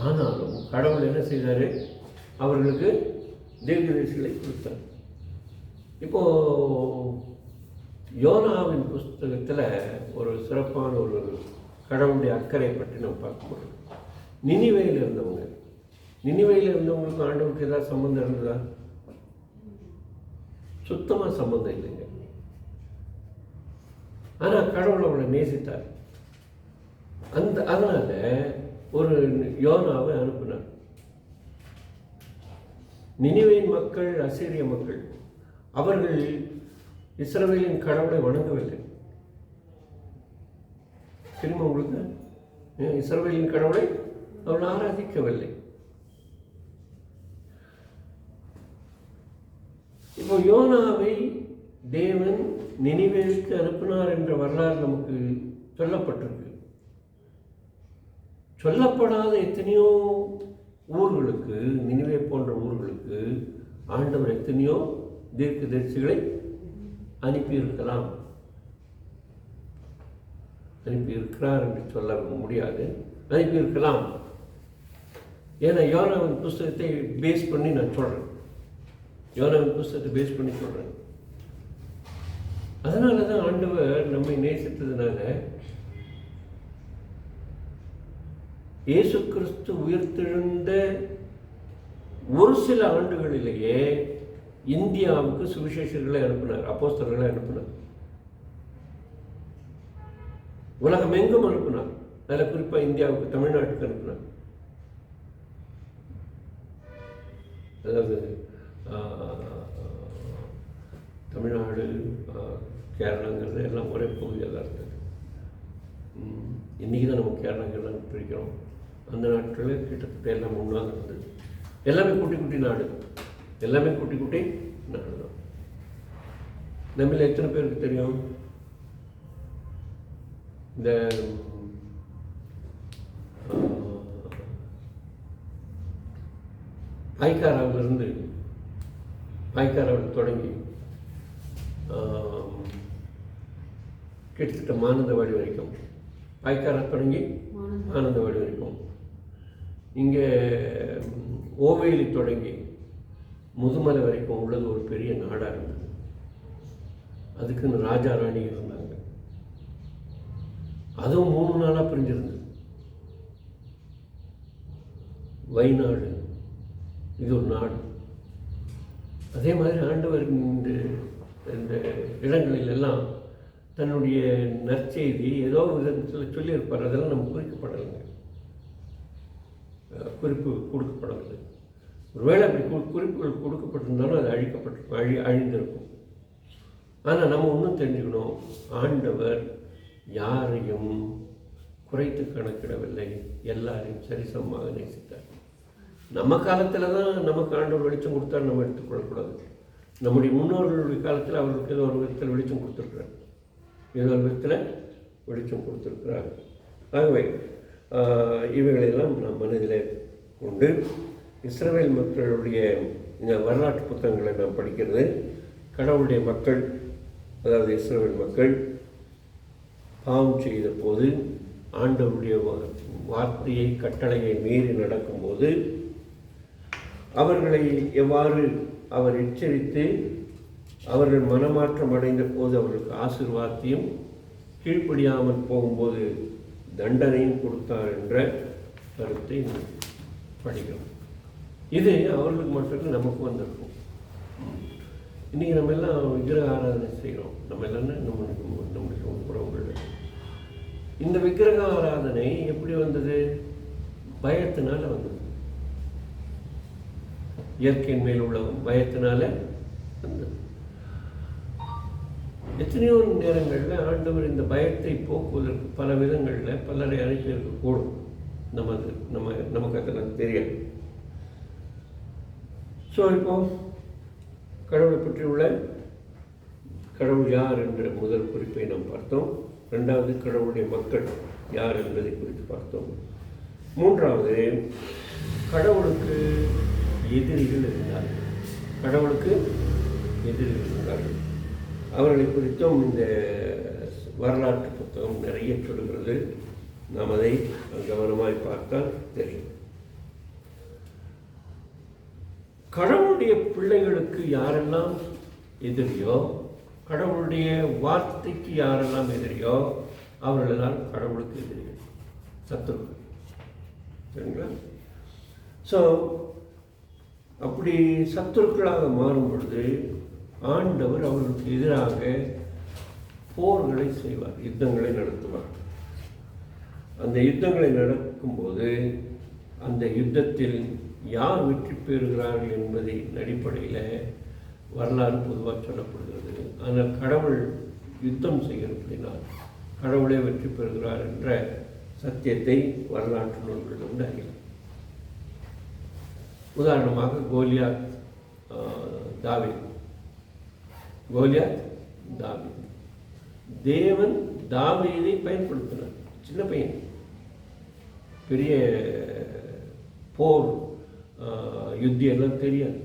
A: ஆனாலும் கடவுள் என்ன செய்தார்? அவர்களுக்கு தீர்க்கதரிசிகளை கொடுத்தார். இப்போது யோனாவின் புஸ்தகத்தில் ஒரு சிறப்பான ஒரு கடவுளுடைய அக்கறை பற்றி நம்ம பார்க்கும்போது, நினிவேயில் இருந்தவங்களுக்கு ஆண்டவருக்கு ஏதாவது சம்மந்தம் இருந்ததா? சுத்தமாக சம்மந்தம் இல்லைங்க. ஆனால் கடவுள் அவளை நேசித்தார். அதனால ஒரு யோனாவை அனுப்பினார். நினிவேயின் மக்கள், அசீரிய மக்கள், அவர்கள் இஸ்ரவேலின் கடவுளை வணங்கவில்லை. தெரியுமா உங்களுக்கு? இஸ்ரவேலின் கடவுளை அவர்கள் ஆராதிக்கவில்லை. இப்போ யோனாவை தேவன் நினிவேவுக்கு அனுப்பினார் என்ற வரலாறு நமக்கு சொல்லப்பட்டிருக்கு. சொல்லப்படாத எத்தனையோ ஊர்களுக்கு, நினிவே போன்ற ஊர்களுக்கு ஆண்டவர் எத்தனையோ தீர்க்கதரிசிகளை அனுப்பியிருக்கிறார் என்று சொல்ல முடியாது, அனுப்பியிருக்கலாம். ஏன்னா யோனாவின் புஸ்தகத்தை பேஸ் பண்ணி நான் சொல்கிறேன். அதனால தான் ஆண்டவர் நம்மை நேசித்ததுனால இயேசு கிறிஸ்து உயிர்த்தெழுந்த ஒரு சில ஆண்டுகளிலேயே இந்தியாவுக்கு சுவிசேஷர்களை அனுப்பினார், அப்போஸ்தலர்களை அனுப்பினார். உலகம் எங்கும் அனுப்பினார். அதில் குறிப்பாக இந்தியாவுக்கு, தமிழ்நாட்டுக்கு அனுப்பினார். அதாவது தமிழ்நாடு, கேரளாங்கிறது எல்லாம் ஒரே பகுதியாக தான் இருந்தது. இன்றைக்கி தான் நம்ம கேரளாங்கிறலாம் பிரிக்கிறோம். அந்த நாட்களில் கிட்டத்தட்ட எல்லாம் ஒன்றா இருந்தது. எல்லாமே குட்டி குட்டி நாடு தான். நம்மள எத்தனை பேருக்கு தெரியும் இந்த பாய்க்காராவில் தொடங்கி கிட்டத்தட்ட மானந்தவாடி வரைக்கும், பாய்க்காரா தொடங்கி மானந்தவாடி வரைக்கும், இங்கே ஓவேலி தொடங்கி முதுமலை வரைக்கும் உள்ளது ஒரு பெரிய நாடாக இருந்தது. அதுக்குன்னு ராஜா ராணி இருந்தாங்க. அதுவும் 3 நாளாக பிரிஞ்சிருந்தது. வைநாடு இது ஒரு நாடு. அதே மாதிரி ஆண்டவர் இந்த இடங்களில் எல்லாம் தன்னுடைய நற்செய்தி ஏதோ விதத்தில் சொல்லியிருப்பார். அதெல்லாம் நம்ம குறிக்கப்படலைங்க, குறிப்பு கொடுக்கப்படவில்லை. ஒருவேளை அப்படி குறிப்புகள் கொடுக்கப்பட்டிருந்தாலும் அது அழிந்திருக்கும். ஆனால் நம்ம ஒன்றும் தெரிஞ்சுக்கணும், ஆண்டவர் யாரையும் குறைத்து கணக்கிடவில்லை, எல்லாரையும் சரிசமமாக நேசித்தார். நம்ம காலத்தில் தான் நமக்கு ஆண்டவர் வெளிச்சம் கொடுத்தார், நம்ம எடுத்துக்கொள்ளக்கூடாது. நம்முடைய முன்னோர்களுடைய காலத்தில் அவர்களுக்கு ஏதோ ஒரு விதத்தில் வெளிச்சம் கொடுத்துருக்குறார், ஏதோ ஒரு விதத்தில் வெளிச்சம் கொடுத்துருக்கிறார். ஆகவே இவைகளெல்லாம் நாம் மனதில் கொண்டு இஸ்ரவேல் மக்களுடைய இந்த வரலாற்று புத்தகங்களை நாம் படிக்கிறது, கடவுளுடைய மக்கள், அதாவது இஸ்ரவேல் மக்கள் பாவம் செய்த போது ஆண்டவருடைய வார்த்தையை கட்டளையை மீறி நடக்கும்போது அவர்களை எவ்வாறு அவர் எச்சரித்து அவர்கள் மனமாற்றம் அடைந்த போது அவர்களுக்கு ஆசீர்வாதத்தையும், கீழ்ப்படியாமல் போகும்போது தண்டனையும் கொடுத்தார் என்ற கருத்தை படிக்கிறோம். இது அவர்களுக்கு மட்டும் நமக்கு வந்திருக்கும். இன்றைக்கி நம்ம எல்லாம் விக்கிரக ஆராதனை செய்கிறோம். நம்ம எல்லாம் நம்முடைய உறவுகள். இந்த விக்கிரக ஆராதனை எப்படி வந்தது? பயத்தினால வந்தது. இயற்கையின் மேல் உள்ள பயத்தினால வந்தது. எத்தனையோ நேரங்களில் ஆண்டவர் இந்த பயத்தை போக்குவதற்கு பல விதங்களில் பலரை அனுப்பியிருக்கக்கூடும். நமக்கு அதெல்லாம் தெரியாது. ஸோ இப்போ கடவுளை பற்றியுள்ள கடவுள் யார் என்ற முதல் குறிப்பை நாம் பார்த்தோம். 2வது கடவுளுடைய மக்கள் யார் என்பதை குறித்து பார்த்தோம். 3வது கடவுளுக்கு எதிரிகள் இருந்தார்கள். கடவுளுக்கு எதிரிகள் இருந்தார்கள். அவர்களை குறித்தும் இந்த வரலாற்று புத்தகம் நிறைய சொல்கிறது. நாம் அதை கவனமாய் பார்த்தால் தெரியும். கடவுளுடைய பிள்ளைகளுக்கு யாரெல்லாம் எதிரியோ, கடவுளுடைய வார்த்தைக்கு யாரெல்லாம் எதிரியோ அவர்களெல்லாம் கடவுளுக்கு எதிரிகள், சத்துருக்கள். சரிங்களா? ஸோ அப்படி சத்துருக்களாக மாறும் பொழுது ஆண்டவர் அவர்களுக்கு எதிராக போர்களை செய்வார், யுத்தங்களை நடத்துவார். அந்த யுத்தங்களை நடக்கும்போது அந்த யுத்தத்தில் யார் வெற்றி பெறுகிறார்கள் என்பதின் அடிப்படையில் வரலாறு பொதுவாக சொல்லப்படுகிறது. ஆனால் கடவுள் யுத்தம் செய்கிறபடினால் கடவுளே வெற்றி பெறுகிறார் என்ற சத்தியத்தை வரலாற்று நூல்களில் வந்து அறியலாம். உதாரணமாக கோலியாத் தாவீது. தேவன் தாவீதை பயன்படுத்தினார். சின்ன பையன், பெரிய போர் யுத்தி எல்லாம் தெரியாது,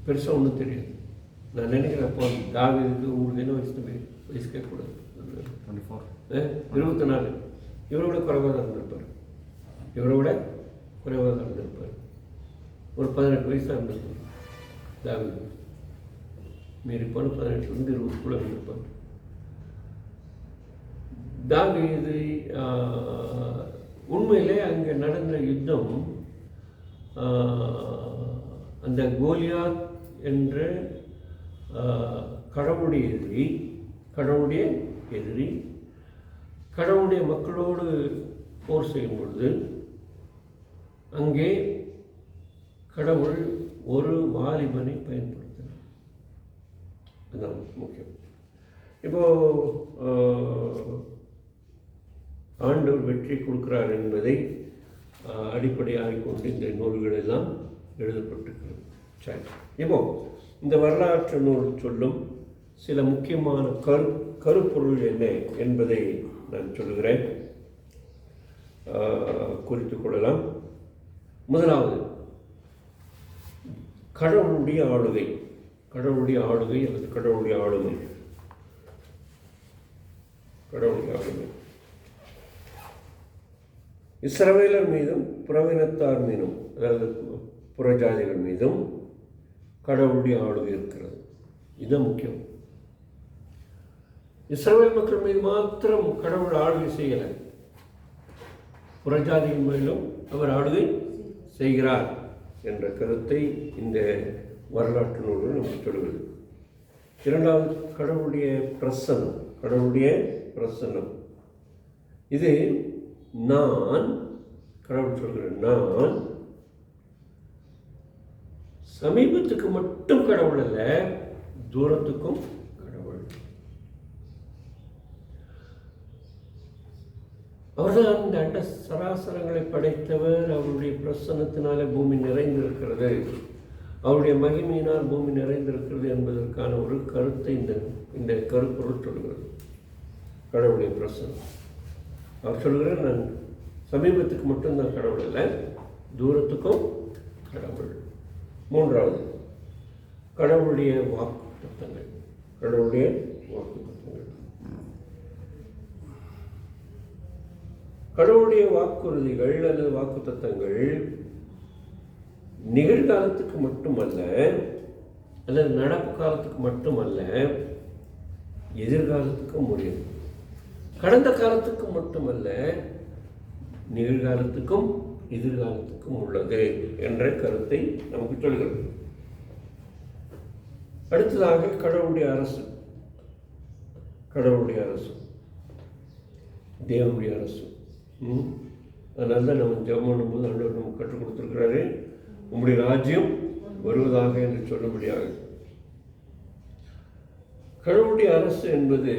A: பெருசாக ஒன்றும் தெரியாது. நான் நினைக்கிறேன், அப்போ தாவீதுக்கு உங்களுக்கு என்ன வயசு கேட்கக்கூடாது, 24. இவரோட குறைவாக தான் இருந்திருப்பார். ஒரு 18 வயசாக இருந்திருப்பார் தாவீது. மீறி போன 18லேருந்து 20 இருந்திருப்பார். தாவீது உண்மையிலே அங்கே நடந்த யுத்தம், அந்த கோலியாத் என்ற கடவுளுடைய எதிரி கடவுளுடைய மக்களோடு போர் செய்யும் பொழுது அங்கே கடவுள் ஒரு வாலிபனை பயன்படுத்தினார். அதுதான் முக்கியம். இப்போ ஆண்டவர் வெற்றி கொடுக்கிறார் என்பதை அடிப்படையாக கொண்டு இந்த நூல்கள் எல்லாம் எழுதப்பட்டிருக்கிறது. சரி, இப்போ இந்த வரலாற்று நூல் சொல்லும் சில முக்கியமான கருப்பொருள் என்ன என்பதை நான் சொல்லுகிறேன், குறித்து கொள்ளலாம். முதலாவது, கடவுளுடைய ஆளுகை அல்லது கடவுளுடைய ஆளுமை. இஸ்ரவேலர் மீதும் புறவினத்தார் மீதும், அதாவது புறஜாதிகள் மீதும் கடவுளுடைய ஆளுகை இருக்கிறது. இதுதான் முக்கியம். இஸ்ரவேல் மக்கள் மீது மாத்திரம் கடவுள் ஆளுகை செய்யலை, புறஜாதிகள் மேலும் அவர் ஆளுகை செய்கிறார் என்ற கருத்தை இந்த வரலாற்று நூல்கள் நமக்கு சொல்கிறது. இரண்டாவது, கடவுளுடைய பிரசன்னம். இது நான், கடவுள் சொல்கிறேன், நான் சமீபத்துக்கு மட்டும் கடவுள் அல்ல, தூரத்துக்கும் கடவுள். அவர்தான் இந்த அண்ட சராசரங்களை படைத்தவர். அவருடைய பிரசன்னத்தினாலே பூமி நிறைந்திருக்கிறது, அவருடைய மகிமையினால் பூமி நிறைந்திருக்கிறது என்பதற்கான ஒரு கருத்தை இந்த கருப்பொருள் சொல்கிறது. கடவுளுடைய பிரசன்னம். அவர் சொல்கிறார், நான் சமீபத்துக்கு மட்டும்தான் கடவுள் அல்ல, தூரத்துக்கும் கடவுள். மூன்றாவது, கடவுளுடைய வாக்குத்தத்தங்கள். கடவுளுடைய வாக்குறுதிகள் அல்லது வாக்குத்தத்தங்கள் நிகழ்காலத்துக்கு மட்டுமல்ல, அல்லது நடப்பு காலத்துக்கு மட்டுமல்ல, எதிர்காலத்துக்கும் முடியும். கடந்த காலத்துக்கு மட்டுமல்ல, நிகழ்காலத்துக்கும் எதிர்காலத்துக்கும் உள்ளது என்ற கருத்தை நமக்கு சொல்கிறது. அடுத்ததாக கடவுளுடைய அரசு, தேவனுடைய அரசு. அதனால தான் நம்ம ஜெபம் பண்ணும்போது ஆண்டவர் நமக்கு கற்றுக் கொடுத்துருக்கிறாரு, உங்களுடைய ராஜ்யம் வருவதாக என்று சொல்லும்படியாக. கடவுளுடைய அரசு என்பது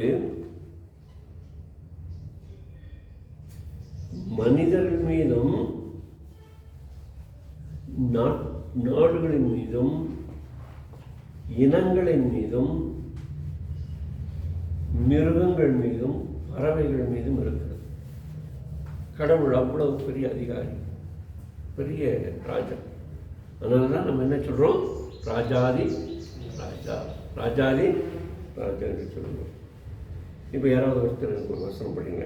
A: மனிதர்கள் மீதும் நாடுகளின் மீதும் இனங்களின் மீதும் மிருகங்கள் மீதும் பறவைகள் மீதும் இருக்கிறது. கடவுள் அவ்வளவு பெரிய அதிகாரி, பெரிய ராஜா. அதனால தான் நம்ம என்ன சொல்கிறோம், ராஜாதி ராஜா என்று சொல்லுவோம். இப்போ யாராவது ஒருத்தர் எனக்கு ஒரு வசனம் படிங்க,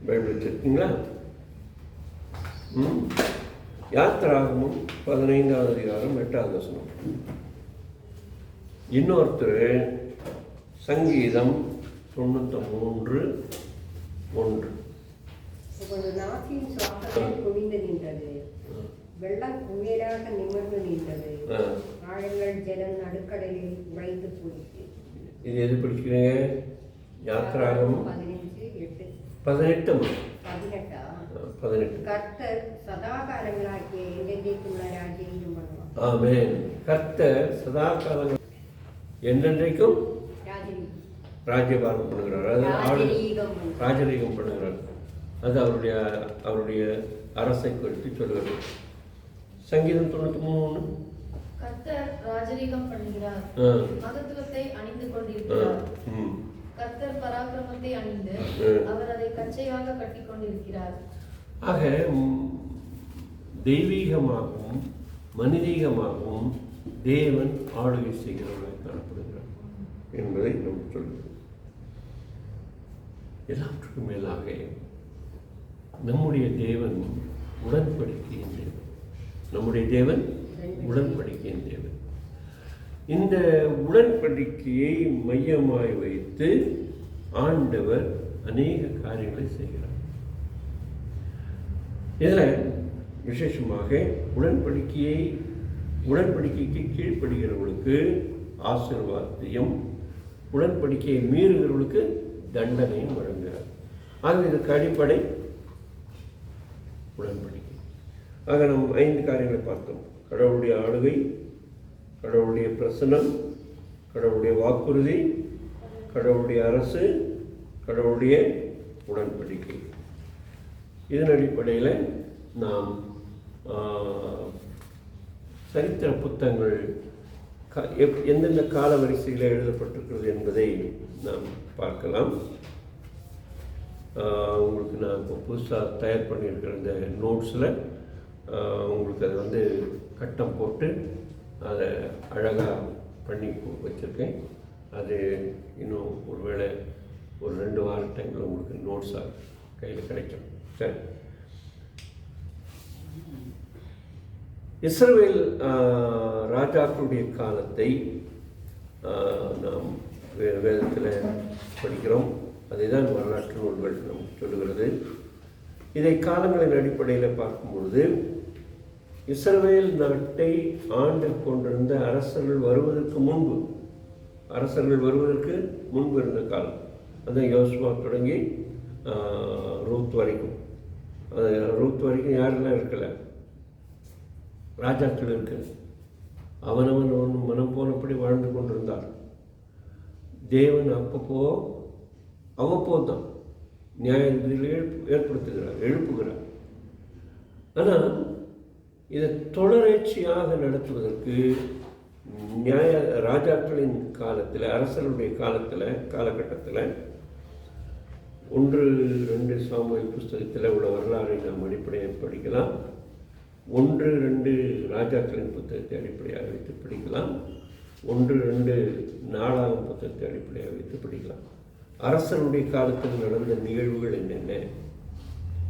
A: பைபிள் வச்சுருக்கீங்களா? யாத்திராகமம் 15வது அதிகாரம் 8வது வசனம். இன்னொருத்தர் சங்கீதம் 93:1.
C: நாட்டின் சுவாசம் குவிந்து நின்றது, வெள்ளம் உயராக நிமிர்ந்து நின்றது, ஆழங்கள் ஜலம் நடுக்கடலில் உடைந்து போயிற்று.
A: இது எது படிக்கிறீங்க? யாத்திராகமம் 18.
C: கர்த்தர் சதா காலங்களாகிய என்றென்றைக்குள்ள ராஜ்யம் பண்ணுவார்.
A: ஆமென். கர்த்தர் சதா காலங்கள் என்றென்றைக்கும் ராஜ்யபாரம் பண்ணுகிறார், அது ராஜரீகம் பண்ணுகிறார். அது அவருடைய அரசை குறித்து சொல்கிறது. சங்கீதம் 93:1.
D: கர்த்தர் ராஜரீகம் பண்ணுகிறார், மகத்துவத்தை அணிந்து கொண்டிருக்கிறார். கர்த்தர் பராக்கிரமத்தை அணிந்து அவர் அதை கச்சையாக கட்டிக் கொண்டிருக்கிறார்.
A: ஆக தெய்வீகமாகவும் மனிதீகமாகவும் தேவன் ஆளுகை செய்கிறவர்களாக காணப்படுகிறார் என்பதை நமக்கு சொல்கிறது. எல்லாவற்றுக்கும் மேலாக நம்முடைய தேவன் உடன்படிக்கையின் தேவன். இந்த உடன்படிக்கையை மையமாய் வைத்து ஆண்டவர் அநேக காரியங்களை செய்கிறார். இதில் விசேஷமாக உடன்படிக்கைக்கு கீழ்ப்படுகிறவர்களுக்கு ஆசீர்வாதத்தையும், உடன்படிக்கையை மீறுகிறவர்களுக்கு தண்டனையும் வழங்குகிறார். ஆக இதற்கு அடிப்படை உடன்படிக்கை. ஆக நாம் 5 காரியங்களை பார்த்தோம். கடவுளுடைய ஆளுகை, கடவுளுடைய பிரசனம், கடவுளுடைய வாக்குறுதி, கடவுளுடைய அரசு, கடவுளுடைய உடன்படிக்கை. இதன் அடிப்படையில் நாம் சரித்திர புத்தகங்கள் எந்தெந்த கால வரிசையில் எழுதப்பட்டிருக்கிறது என்பதை நாம் பார்க்கலாம். உங்களுக்கு நான் இப்போ புதுசாக தயார் பண்ணியிருக்கிற இந்த நோட்ஸில் உங்களுக்கு அது கட்டம் போட்டு அதை அழகாக பண்ணி வச்சுருக்கேன். அது இன்னும் ஒரு 2 வார டைமில் உங்களுக்கு நோட்ஸாக கையில் கிடைக்கும். சரி, இஸ்ரவேல் ராஜாக்களுடைய காலத்தை நாம் வேதத்தில் படிக்கிறோம். அதை தான் வரலாற்று நூல்கள் நமக்கு சொல்லுகிறது. இதை காலங்களின் அடிப்படையில் பார்க்கும்பொழுது இஸ்ரவேல் நாட்டை ஆண்டு கொண்டிருந்த அரசர்கள் வருவதற்கு முன்பு இருந்த காலம், அந்த யோசுவா தொடங்கி ரூத் வரைக்கும். ரூத் வரைக்கும் யாரெல்லாம் இருக்கல, ராஜாக்கள் இருக்கு. அவனவன் மனம் போனபடி வாழ்ந்து கொண்டிருந்தார். தேவன் அவ்வப்போது தான் நியாயங்களை எழுப்புகிறார். ஆனால் இதை தொடர்ச்சியாக நடத்துவதற்கு ராஜாக்களின் காலத்தில், அரசர்களுடைய காலகட்டத்தில் 1-2 சாமுவேல் புஸ்தகத்தில் உள்ள வரலாறை நாம் அடிப்படையாக படிக்கலாம். 1-2 ராஜாக்களின் புத்தகத்தை அடிப்படையாக வைத்து படிக்கலாம். 1-2 நாளாகம் புத்தகத்தை அடிப்படையாக வைத்து படிக்கலாம். அரசருடைய காலத்தில் நடந்த நிகழ்வுகள் என்னென்ன?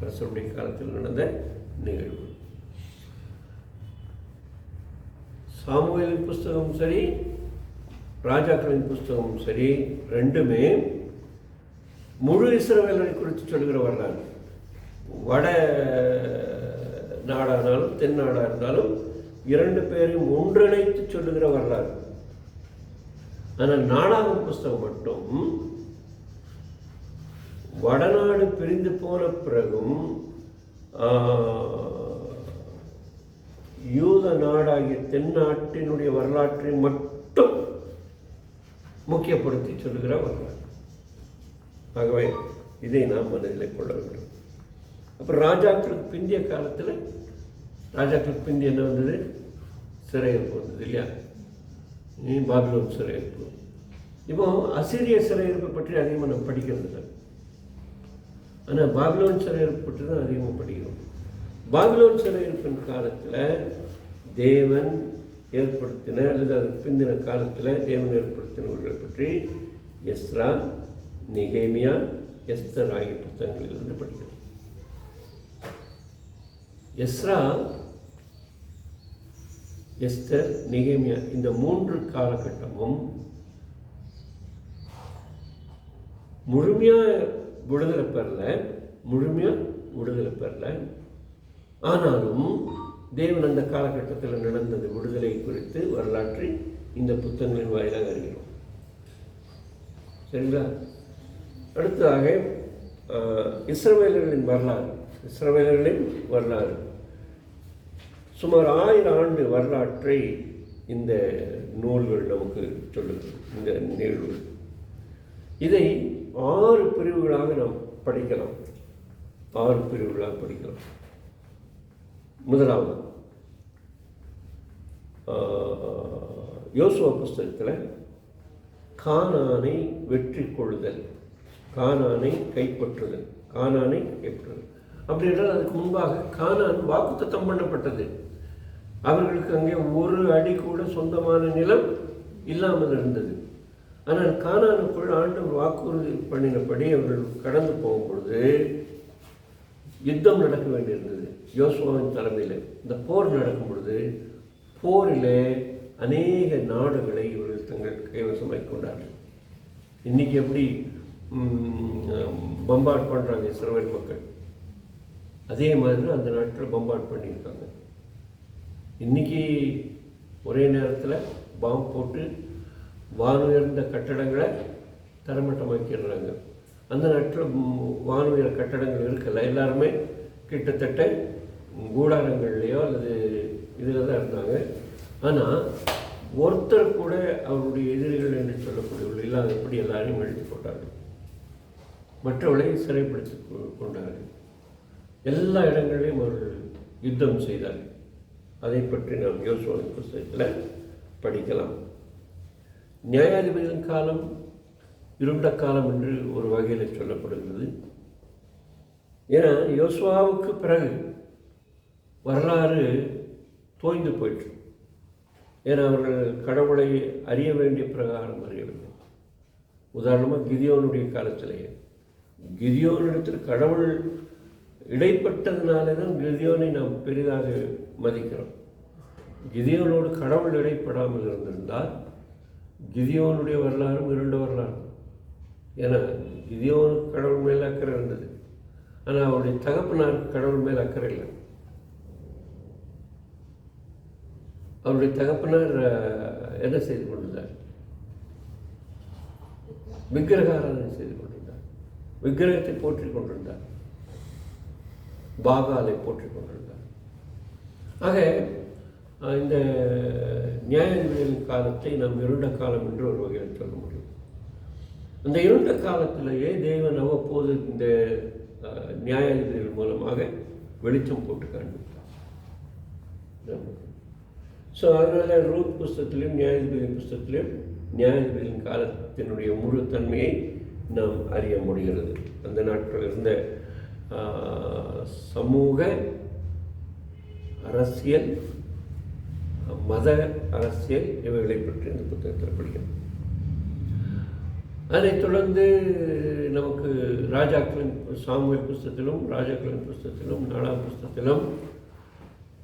A: அரசருடைய காலத்தில் நடந்த நிகழ்வு, சாமுவேலின் புஸ்தகமும் சரி, ராஜாக்களின் புஸ்தகமும் சரி, ரெண்டுமே முழு இஸ்ரவேலரை குறித்து சொல்கிற வரலாறு. வட நாடாக இருந்தாலும் தென் நாடாக இருந்தாலும் 2 பேரையும் ஒன்றிணைத்து சொல்லுகிற வரலாறு. ஆனால் நாளாகும் புஸ்தகம் மட்டும் வடநாடு பிரிந்து போன பிறகும் யூத நாடாகிய தென்னாட்டினுடைய வரலாற்றை மட்டும் முக்கியப்படுத்தி சொல்லுகிற வரலாறு. ஆகவே இதை நாம் மனதில் கொள்ள வேண்டும். அப்புறம் ராஜாக்களுக்கு பிந்திய காலத்தில், ராஜாக்களுக்கு பிந்தி என்ன வந்தது? சிறையிருப்பு வந்தது இல்லையா? பாபிலோன் சிறையிருப்பு. இப்போ அசீரிய சிறையிருப்பை பற்றி அதிகமாக நம்ம படிக்கிறது இல்லை. ஆனால் பாபிலோன் சிறையிருப்பு பற்றி தான் அதிகமாக படிக்கிறோம். பாபிலோன் சிறையிருப்பின் காலத்தில் தேவன் ஏற்படுத்தின அல்லது அதுக்கு பிந்தின காலத்தில் தேவன் ஏற்படுத்தினவர்களை பற்றி எஸ்ரா, நெகேமியா, எஸ்தர் ஆகிய புத்தகங்களிலிருந்து படிக்கிறோம். எஸ்ரா, எஸ்தர், நெகேமியா இந்த 3 காலகட்டமும் முழுமையாக விடுதலை பெறல. ஆனாலும் தேவன் அந்த காலகட்டத்தில் நடந்தது விடுதலை குறித்து வரலாற்றை இந்த புத்தகங்களின் வாயிலாக அறிகிறோம். சரிங்களா? அடுத்ததாக இஸ்ரவேலர்களின் வரலாறு சுமார் 1000 ஆண்டு வரலாற்றை இந்த நூல்கள் நமக்கு சொல்லுது. இந்த நிகழ்வுகள் இதை 6 பிரிவுகளாக நாம் படிக்கலாம். 6 பிரிவுகளாக படிக்கலாம். முதலாவது யோசுவா புஸ்தகத்தில் கானானை வெற்றி கொள்ளுதல், கானானை கைப்பற்றுதல். அப்படி என்றால் அதுக்கு முன்பாக கானான் வாக்குத்தத்தம் பண்ணப்பட்டது. அவர்களுக்கு அங்கே ஒரு அடி கூட சொந்தமான நிலம் இல்லாமல் இருந்தது. ஆனால் கானானுக்குள் ஆண்டவர் வாக்குறுதி பண்ணினபடி அவர்கள் கடந்து போகும்பொழுது யுத்தம் நடக்க வேண்டியிருந்தது. யோசுவாவின் தலைமையில் இந்த போர் நடக்கும் பொழுது போரில் அநேக நாடுகளை இவர்கள் தங்கள் கைவசமாய் கொண்டார்கள். இன்றைக்கி எப்படி பம்பார்ட் பண்ணுறாங்க இஸ்ரவேல் மக்கள், அதே மாதிரி அந்த நாட்டில் பம்பார்ட் பண்ணியிருக்காங்க. இன்றைக்கி ஒரே நேரத்தில் பாம்பு போட்டு வானுயர்ந்த கட்டடங்களை தரமட்டமாக்கிடுறாங்க. அந்த நாட்டில் வானுயர் கட்டடங்கள் இருக்கல, எல்லாருமே கிட்டத்தட்ட கூடாரங்கள்லையோ அல்லது இதில் தான் இருந்தாங்க. ஆனால் ஒருத்தர் கூட அவருடைய எதிரிகள் என்று சொல்லக்கூடியவர்கள் இல்லாதபடி எல்லாரையும் அழித்து போட்டார்கள், மற்றவர்களை சிறைப்படுத்தி கொண்டார்கள். எல்லா இடங்களிலும் அவர்கள் யுத்தம் செய்தார்கள். அதை பற்றி நாம் யோசுவாவின் புத்தகத்தில் படிக்கலாம். நியாயாதிபதிகளின் காலம் இருண்ட காலம் என்று ஒரு வகையில் சொல்லப்படுகிறது. ஏன்னா யோசுவாவுக்கு பிறகு வரலாறு தோய்ந்து போயிற்று. ஏன்னா அவர்கள் கடவுளை அறிய வேண்டிய பிரகாரம் அறியவில்லை. உதாரணமாக கிதியோனுடைய காலத்திலேயே கிதியோனிடத்தில் கடவுள் இடைப்பட்டதுனால தான் கிதியோனை நாம் பெரிதாக மதிக்கிறோம். கிதியோனோடு கடவுள் இடைப்படாமல் இருந்திருந்தால் கிதியோனுடைய வரலாறும் 2 வரலாறு. ஏன்னா கிதியோனுக்கு கடவுள் மேலே அக்கறை இருந்தது, ஆனால் அவருடைய தகப்பனாருக்கு கடவுள் மேலே அக்கறை இல்லை. அவருடைய தகப்பனார் என்ன செய்து கொண்டிருந்தார்? விக்கிரக ஆராதனை செய்து கொண்டிருந்தார், விக்கிரகத்தை போற்றிக் கொண்டிருந்தார், பாகாலை போற்றிக் கொண்டிருந்தார். ஆக இந்த நியாயாதிபதிகளின் காலத்தை நாம் இருண்ட காலம் என்று ஒரு வகையில் சொல்ல முடியும். அந்த இருண்ட காலத்திலேயே தேவன் அவ்வப்போது இந்த நியாயாதிபதிகள் மூலமாக வெளிச்சம் போட்டு காண்பித்தார். ஸோ அதனால் ரூத் புஸ்தகத்திலும் நியாயாதிபதியின் புஸ்தகத்திலும் நியாயாதிபதியின் காலத்தினுடைய முழு தன்மையை நாம் அறிய முடிகிறது. அந்த நாட்களில் இருந்த சமூக, அரசியல், மத அரசியல் இவைகளை பற்றி இந்த புத்தகத்தில் படிக்கணும். அதைத் தொடர்ந்து நமக்கு ராஜாக்களின் சாமுவேல் புஸ்தகத்திலும் ராஜாக்களின் புஸ்தகத்திலும் 4ஆம் புஸ்தகத்திலும்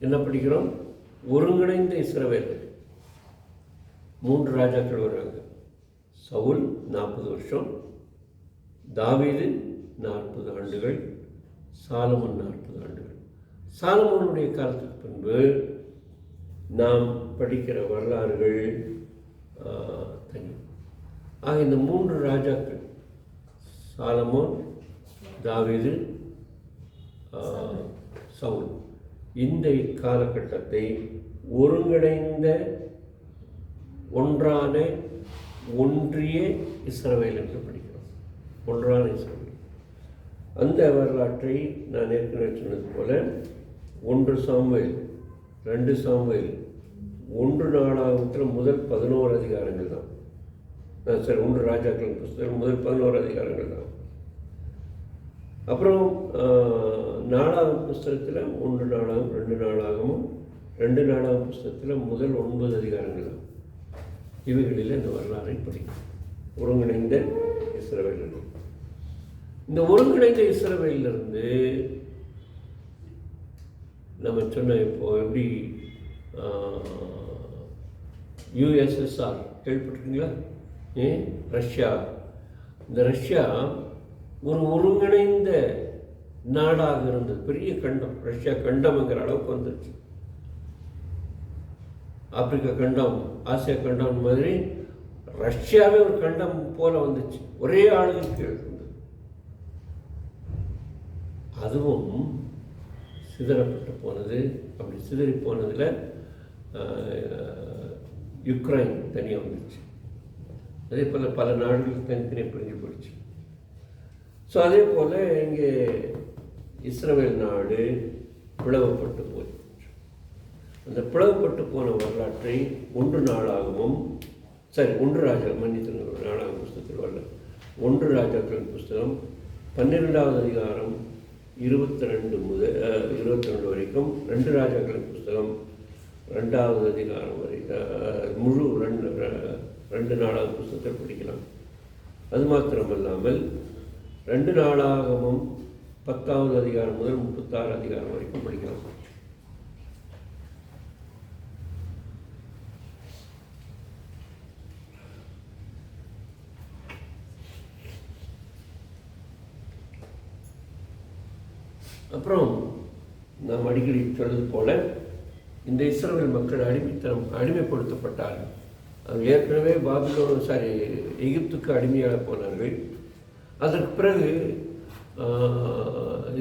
A: என்ன படிக்கிறோம்? ஒருங்கிணைந்த இஸ்ரவேலர். 3 ராஜாக்கள் வர்றாங்க. சவுல் 40 வருஷம், தாவீது 40 ஆண்டுகள், சாலமோன் 40 ஆண்டுகள். சாலமோனுடைய காலத்துக்கு பின்பு நாம் படிக்கிற வரலாறுகள் தனி. ஆக இந்த 3 ராஜாக்கள் சாலமோன், தாவீது, சவுல், இந்த காலகட்டத்தை ஒருங்கிணைந்த ஒன்றிய இஸ்ரவேல் என்று படிக்கிறோம். ஒன்றான இஸ்ரவேல். அந்த வரலாற்றை நான் ஏற்கனவே சொன்னது போல 1 சாமுவேல், 2 சாமுவேல், 1 நாளாகமத்தில் முதல் 11 அதிகாரங்கள் தான். சரி, 1 ராஜாக்களின் புஸ்தகம் முதல் 11 அதிகாரங்கள் தான். அப்புறம் 4ஆம் புஸ்தகத்தில் 1 நாளாகவும் 2 நாளாகவும் 2 நாளாம் புஸ்தகத்தில் முதல் 9 அதிகாரங்கள் தான். இவைகளில் இந்த வரலாறை படிக்கும். ஒருங்கிணைந்த இஸ்ரவேல். இந்த ஒருங்கிணைந்த இஸ்ரவேலிலிருந்து நம்ம சொன்ன இப்போ எப்படி யுஎஸ்எஸ்ஆர் கேள்விப்பட்டிருக்கீங்களா? ரஷ்யா. இந்த ரஷ்யா ஒரு ஒருங்கிணைந்த நாடாக இருந்தது. பெரிய கண்டம், ரஷ்யா கண்டம்ங்கிற அளவுக்கு வந்துருச்சு. ஆப்பிரிக்கா கண்டம், ஆசியா கண்டம் மாதிரி ரஷ்யாவே ஒரு கண்டம் போல வந்துச்சு. ஒரே ஆளுக்கு இருந்தது. அதுவும் சிதறப்பட்டு போனது. அப்படி சிதறி போனதில் யுக்ரைன் தனியாக வந்துச்சு. அதே போல் பல நாடுகள் தனித்தனியாக பிரிஞ்சு போயிடுச்சு. ஸோ அதே போல் இங்கே இஸ்ரவேல் நாடு பிளவுபட்டு போச்சு. அந்த பிளவுபட்டு போன வரலாற்றை 1 நாளாகவும் 1 ராஜா மன்னித்து 4ஆம் புஸ்தகத்தில் வரல 1 ராஜாக்களின் புஸ்தகம் 12வது அதிகாரம் 22 முதல் 22 வரைக்கும், 2 ராஜாக்களின் புஸ்தகம் 2வது அதிகாரம் வரை முழு 2 4வது புஸ்தகத்தை படிக்கலாம். அது மாத்திரமல்லாமல் 2 நாளாகமும் 10வது அதிகாரம் முதல் 36 அதிகாரம் வரைக்கும் படிக்கலாம். அப்புறம் நாம் அடிக்கடி சொல்வது போல இந்த இஸ்ரவேல் மக்கள் அடிமைப்படுத்தப்பட்டார்கள். அது ஏற்கனவே எகிப்துக்கு அடிமையாக போனார்கள். அதற்கு பிறகு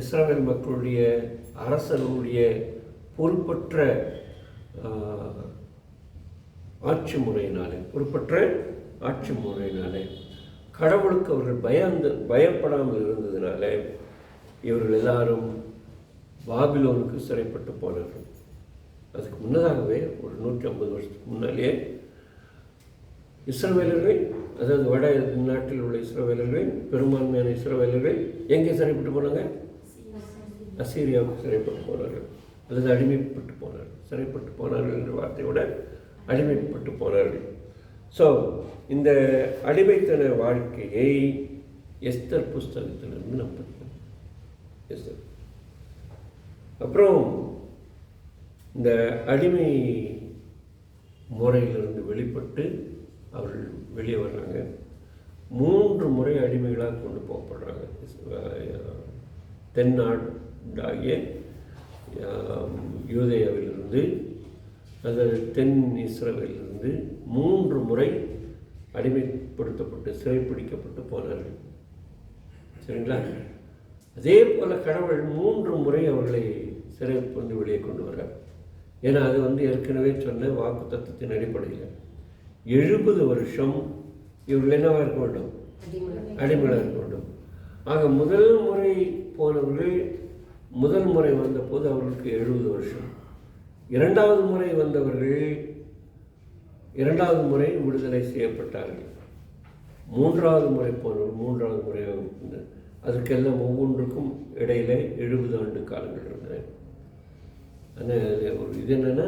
A: இஸ்ரவேல் மக்களுடைய அரசர்களுடைய பொறுப்பற்ற ஆட்சி முறையினாலே கடவுளுக்கு அவர்கள் பயப்படாமல் இருந்ததினால இவர்கள் எல்லாரும் பாபிலோனுக்கு சிறைப்பட்டு போனார்கள். அதுக்கு முன்னதாகவே ஒரு 150 வருஷத்துக்கு முன்னாலே இஸ்ரவேலர்கள், அதாவது வட நாட்டில் உள்ள இஸ்ரவேலர்கள், பெரும்பான்மையான இஸ்ரவேலர்கள் எங்கே சிறைப்பட்டு போனாங்க? அசீரியாவுக்கு சிறைப்பட்டு போனார்கள், அல்லது அடிமைப்பட்டு போனார்கள். சிறைப்பட்டு போனார்கள் என்ற வார்த்தையோட அடிமைப்பட்டு போனார்கள். ஸோ இந்த அடிமைத்தன வாழ்க்கையை எஸ்தர் புஸ்தகத்திலிருந்து நம்ம படிக்கணும். எஸ்தர். அப்புறம் இந்த முறையிலிருந்து வெளிப்பட்டு அவர்கள் வெளியே வர்றாங்க. 3 முறை அடிமைகளாக கொண்டு போகப்படுறாங்க. தென்னாடாகிய யூதேயாவிலிருந்து அல்லது தென் இஸ்ரவேலிலிருந்து 3 முறை அடிமைப்படுத்தப்பட்டு சிறைப்பிடிக்கப்பட்டு போனார்கள். சரிங்களா? அதே போல் கடவுள் 3 முறை அவர்களை சிறை கொண்டு வெளியே கொண்டு வர்றார். ஏன்னா அது ஏற்கனவே சொன்ன வாக்கு தத்துவத்தின் அடிப்படையில் 70 வருஷம் இவர்கள் என்னவாக இருக்க வேண்டும்? அடிமையாக இருக்க வேண்டும். ஆக முதல் முறை போனவர்கள் முதல் முறை வந்தபோது அவர்களுக்கு 70 வருஷம். 2வது முறை வந்தவர்கள் 2வது முறை விடுதலை செய்யப்பட்டார்கள். 3வது முறை போனவர்கள் 3வது முறை அதுக்கெல்லாம் ஒவ்வொன்றுக்கும் இடையில 70 ஆண்டு காலங்கள் இருந்தன. ஆனால் ஒரு இது என்னென்னா,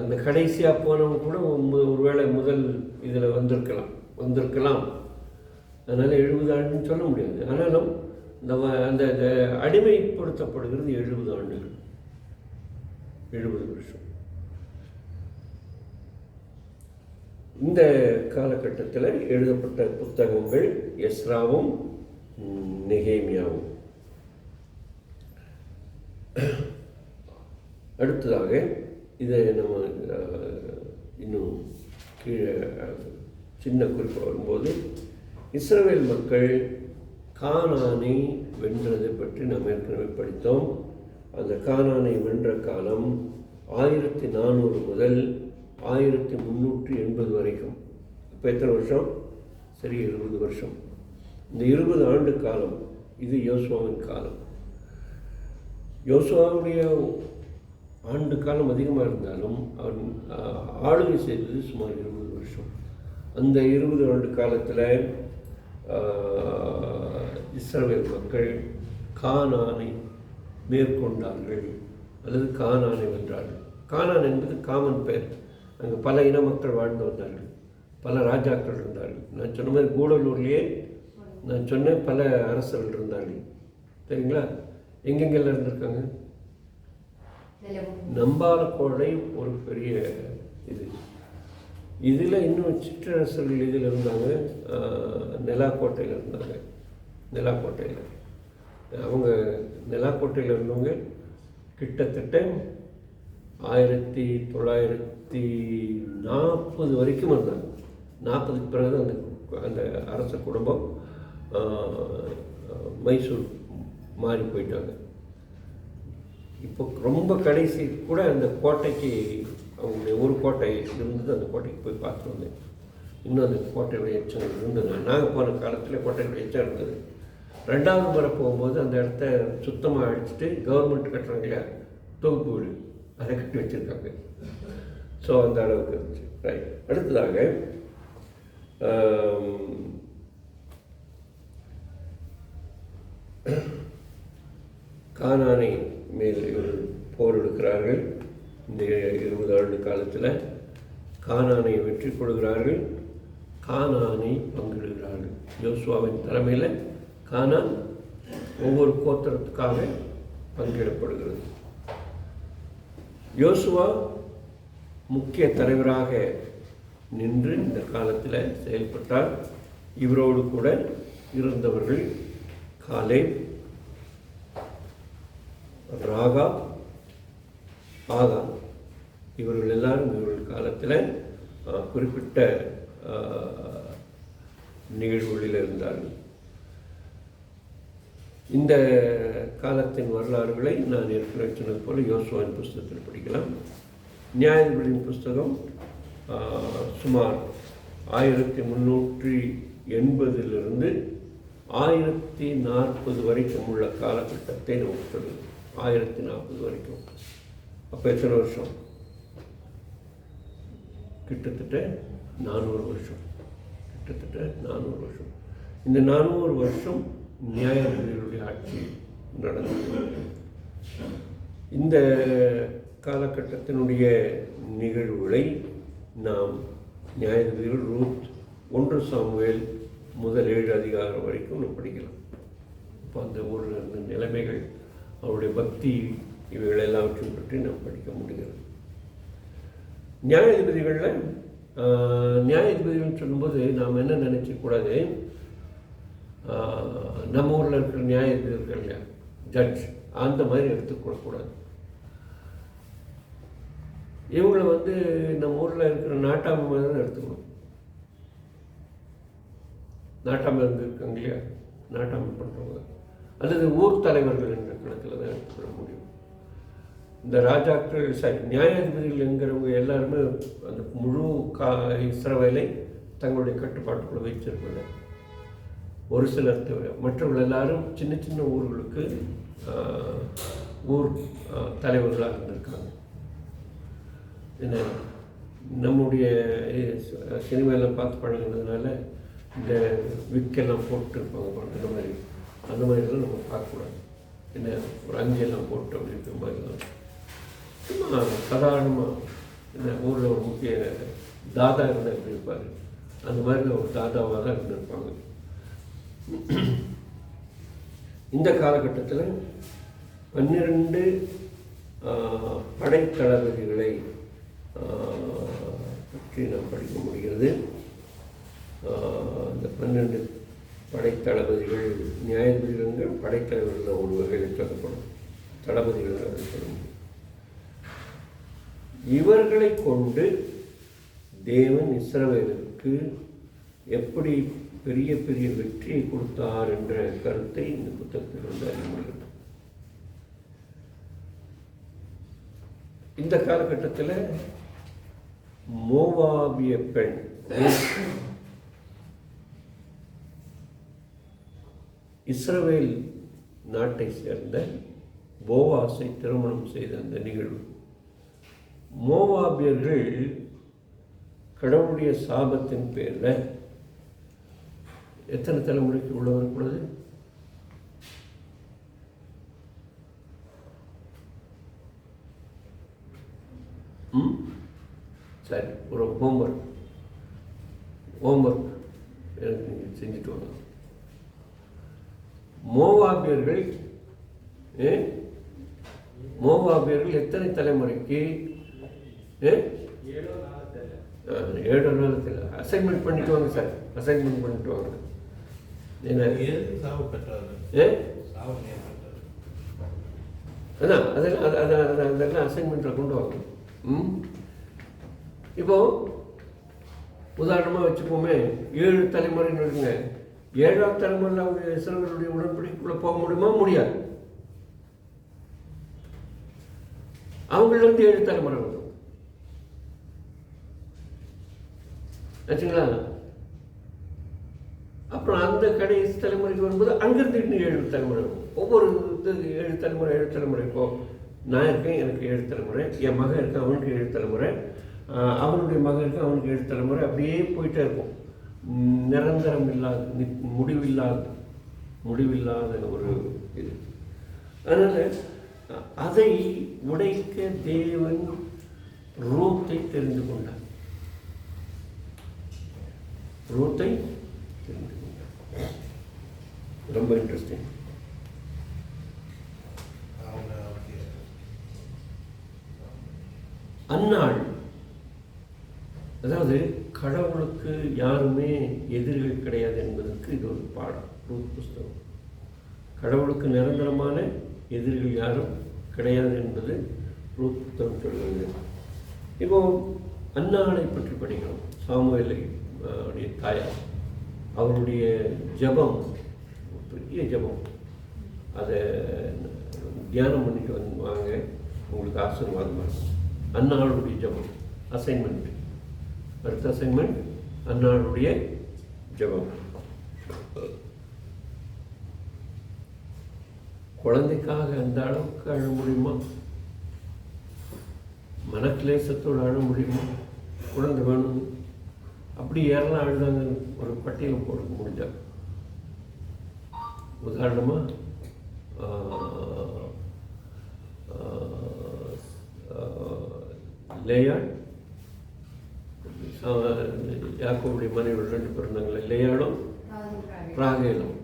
A: அந்த கடைசியாக போனவங்க கூட ஒருவேளை முதல் இதில் வந்திருக்கலாம். அதனால் 70 ஆண்டுன்னு சொல்ல முடியாது. ஆனாலும் அந்த அடிமைப்படுத்தப்படுகிறது 70 ஆண்டுகள், 70 வருஷம். இந்த காலகட்டத்தில் எழுதப்பட்ட புத்தகங்கள் எஸ்ராவும் நெகேமியாவும். அடுத்ததாக இதை நம்ம இன்னும் கீழே சின்ன குறிப்பு வரும்போது, இஸ்ரவேல் மக்கள் கானானை வென்றதை பற்றி நாம் ஏற்கனவே படித்தோம். அந்த கானானை வென்ற காலம் 1400 முதல் 1380 வரைக்கும். இப்போ எத்தனை வருஷம்? சரி, 20 வருஷம். இந்த 20 ஆண்டு காலம் இது யோசுவாவின் காலம். யோசுவாவுடைய ஆண்டு காலம் அதிகமாக இருந்தாலும் அவன் ஆளுகை செய்தது சுமார் 20 வருஷம். அந்த 20 ஆண்டு காலத்தில் இஸ்ரவேல் மக்கள் கானானை மேற்கொண்டார்கள் அல்லது கானானை வென்றார்கள். கானான் என்பது காமன் பெயர். அங்கே பல இன மக்கள் வாழ்ந்து வந்தார்கள், பல ராஜாக்கள் இருந்தார்கள். நான் சொன்ன மாதிரி கூடலூர்லேயே நான் சொன்னேன் பல அரசர்கள் இருந்தார்கள். சரிங்களா? எங்கெங்கெல்லாம் இருந்திருக்காங்க? நம்பாலக்கோடை ஒரு பெரிய இதில் இன்னும் சிற்றரசர்கள் இதில் இருந்தாங்க. நெலாக்கோட்டையில் இருந்தாங்க. நெலாக்கோட்டையில் அவங்க நெலாக்கோட்டையில் இருந்தவங்க கிட்டத்தட்ட 1940 வரைக்கும் இருந்தாங்க. 40க்கு பிறகு அந்த அரச குடும்பம் மைசூர் மாறி போயிட்டாங்க. இப்போ ரொம்ப கடைசி கூட அந்த கோட்டைக்கு அவங்களுடைய ஒரு கோட்டை இருந்தது. அந்த கோட்டைக்கு போய் பார்த்து வந்தேன். இன்னும் அந்த கோட்டையுடைய எச்சங்கள் இருந்தது. நாங்கள் போன காலத்தில் கோட்டையுடைய எச்சம் இருந்தது. 2வது முறை போகும்போது அந்த இடத்த சுத்தமாக அடிச்சுட்டு கவர்மெண்ட் கட்டுறாங்களா தொகுப்பு வீடு, அதை கட்டி வச்சுருக்காங்க. ஸோ அந்த அளவுக்கு இருந்துச்சு. ரைட். அடுத்ததாக கானானை மேல் போர் எடுக்கிறார்கள். இந்த 20 ஆண்டு காலத்தில் கானானை வெற்றி கொள்கிறார்கள். கானானை பங்கிடுகிறார்கள். யோசுவாவின் தலைமையில் கானான் ஒவ்வொரு கோத்திரத்துக்காக பங்கிடப்படுகிறது. யோசுவா முக்கிய தலைவராக நின்று இந்த காலத்தில் செயல்பட்டார். இவரோடு கூட இருந்தவர்கள் காலேப், ராகா, ஆகா, இவர்கள் எல்லாரும் இவர்கள் காலத்தில் குறிப்பிட்ட நிகழ்வுகளில் இருந்தார்கள். இந்த காலத்தின் வரலாறுகளை நான் ஏற்கனவே சொன்னது போல யோசுவாவின் புஸ்தகத்தில் படிக்கலாம். நியாயாதிபதியின் புஸ்தகம் சுமார் 1380 1040 வரைக்கும் உள்ள காலகட்டத்தை நமக்கு சொல்லுது. 1040 வரைக்கும். அப்போ எத்தனை வருஷம்? கிட்டத்தட்ட 400 வருஷம். கிட்டத்தட்ட 400 வருஷம். இந்த 400 வருஷம் நியாயாதிபதிகளுடைய ஆட்சி நடந்தது. இந்த காலகட்டத்தினுடைய நிகழ்வுகளை நாம் நியாயாதிபதிகள், ரூத், 1 சாமுவேல் முதல் 7 அதிகாரம் வரைக்கும் நம்ம படிக்கலாம். இப்போ அந்த ஊரில் இருந்த நிலைமைகள், அவருடைய பக்தி, இவைகள் எல்லாவற்றையும் பற்றி நாம் படிக்க முடிகிறது. நியாயாதிபதிகளில் நியாயாதிபதிகள்னு சொல்லும்போது நாம் என்ன நினைக்கக்கூடாது, நம்ம ஊரில் இருக்கிற நியாயாதிபதி இருக்கிற இல்லையா, ஜட்ஜ், அந்த மாதிரி எடுத்துக்கூடக்கூடாது. இவங்களை நம்ம ஊரில் இருக்கிற நாட்டாமை மாதிரி தான் எடுத்துக்கணும். நாட்டாமை இருக்காங்க இல்லையா, நாட்டாமை பண்ணுறவங்க அல்லது ஊர் தலைவர்கள் என்ற கணக்கில் தான் எடுத்துக்கிற முடியும். இந்த ராஜாக்கள் நியாயாதிபதிகள் என்கிறவங்க எல்லாருமே அந்த முழு இஸ்ரவேலை தங்களுடைய கட்டுப்பாட்டுக்குள்ளே வச்சிருப்பாங்க. ஒரு சிலர் தவிர மற்றவர்கள் எல்லாரும் சின்ன சின்ன ஊர்களுக்கு ஊர் தலைவர்களாக இருந்திருக்காங்க. என்ன நம்முடைய சினிமாலாம் பார்த்து பழகினதுனால இந்த விக்கெல்லாம் போட்டுருப்பாங்க அந்த மாதிரிலாம் நம்ம பார்க்கக்கூடாது. என்ன ஒரு அங்கெல்லாம் போட்டு அப்படி இருக்கிற மாதிரிலாம் சும்மா சாதாரணமாக என்ன ஊரில் ஒரு முக்கிய தாதா இருந்தால் எப்படி இருப்பார், அந்த மாதிரி ஒரு தாதாவாக தான் இருந்திருப்பாங்க. இந்த காலகட்டத்தில் 12 படைத்தளபதிகளை பற்றி நாம் படிக்க முடிகிறது. இந்த 12 படைத்தளபதிகள் நியாயாதிபதிகள் படைத்தலைவர்கள் ஒரு வகையில் சொல்லப்படும், தளபதிகள் சொல்ல முடியும். இவர்களை கொண்டு தேவன் இஸ்ரவேலுக்கு எப்படி பெரிய பெரிய வெற்றியை கொடுத்தார் என்ற கருத்தை இந்த புத்தகத்தில் அறிய முடிகிறது. இந்த காலகட்டத்தில் மோவாபிய பெண் இஸ்ரவேல் நாட்டை சேர்ந்த போவாசை திருமணம் செய்த அந்த நிகழ்வு. மோவாபியர்கள் கடவுளுடைய சாபத்தின் பேரில் எத்தனை தலைமுறைக்கு உள்ள வரக்கூடாது? சரி, ஒரு ஹோம்ஒர்க் எனக்கு நீங்கள் செஞ்சுட்டு வாங்க. மோவாபியர்கள் எத்தனை தலைமுறைக்கு? 7 நாளத்தில் அசைன்மெண்ட் பண்ணிட்டு வாங்க சார், அசைன்மெண்ட் பண்ணிட்டு வாங்க. அதான் அதெல்லாம் அசைன்மெண்ட்டில் கொண்டு வாங்க. இப்போ உதாரணமாக வச்சுப்போமே, 7 தலைமுறைன்னு இருக்குங்க. 7ஆம் தலைமுறையில் அவங்க இஸ்ரவேலுடைய உடன்படிக்கைக்குள்ளே போக முடியுமா? முடியாது. அவங்களிருந்து 7 தலைமுறை வரும் ஆச்சுங்களா. அப்புறம் அந்த கடைசி தலைமுறைக்கு வரும்போது அங்கிருந்து இன்னும் 7 தலைமுறை வரும். ஒவ்வொரு 7 தலைமுறை இப்போ நான் இருக்கேன், எனக்கு 7 தலைமுறை, என் மகன் இருக்கேன், அவனுக்கு 7 தலைமுறை, அவனுடைய மகன் இருக்கு, அவனுக்கு 7 தலைமுறை, அப்படியே போயிட்டே இருக்கும். நிரந்தரம் இல்லாத, முடிவில்லாத ஒரு இது. அதனால் அதை உடைக்க தேவன் ரூத்தை தெரிந்து கொண்டார். ரொம்ப இன்ட்ரெஸ்டிங். அந்நாள், அதாவது கடவுளுக்கு யாருமே எதிரிகள் கிடையாது என்பதற்கு இது ஒரு பாடம். ரூத் புஸ்தகம் கடவுளுக்கு நிரந்தரமான எதிரிகள் யாரும் கிடையாது என்பது ரூத் புஸ்தகம் சொல்கிறது. இப்போ அன்னாளை பற்றி படிக்கிறோம். சாமுவேலை உடைய தாயார், அவருடைய ஜபம், பெரிய ஜபம், அதை தியானம் பண்ணிட்டு வாங்க, உங்களுக்கு ஆசீர்வாதமாக இருக்கும். அன்னாளுடைய ஜபம் அசைன்மெண்ட், அடுத்த அசைன்மெண்ட் அன்னாளுடைய ஜபம். குழந்தைக்காக அந்த அளவுக்கு அழ முடியுமா? மனக்லேசத்தோடு அழ முடியுமா? குழந்தை வேணும், அப்படி யாரெல்லாம் அழுதாங்க ஒரு பட்டியல் போட முடிஞ்சா. உதாரணமாக லேயாள், யாக்கோபுடைய மனைவி 2 பேர் இருந்தாங்களே, லேயாளும் ராகேலும்.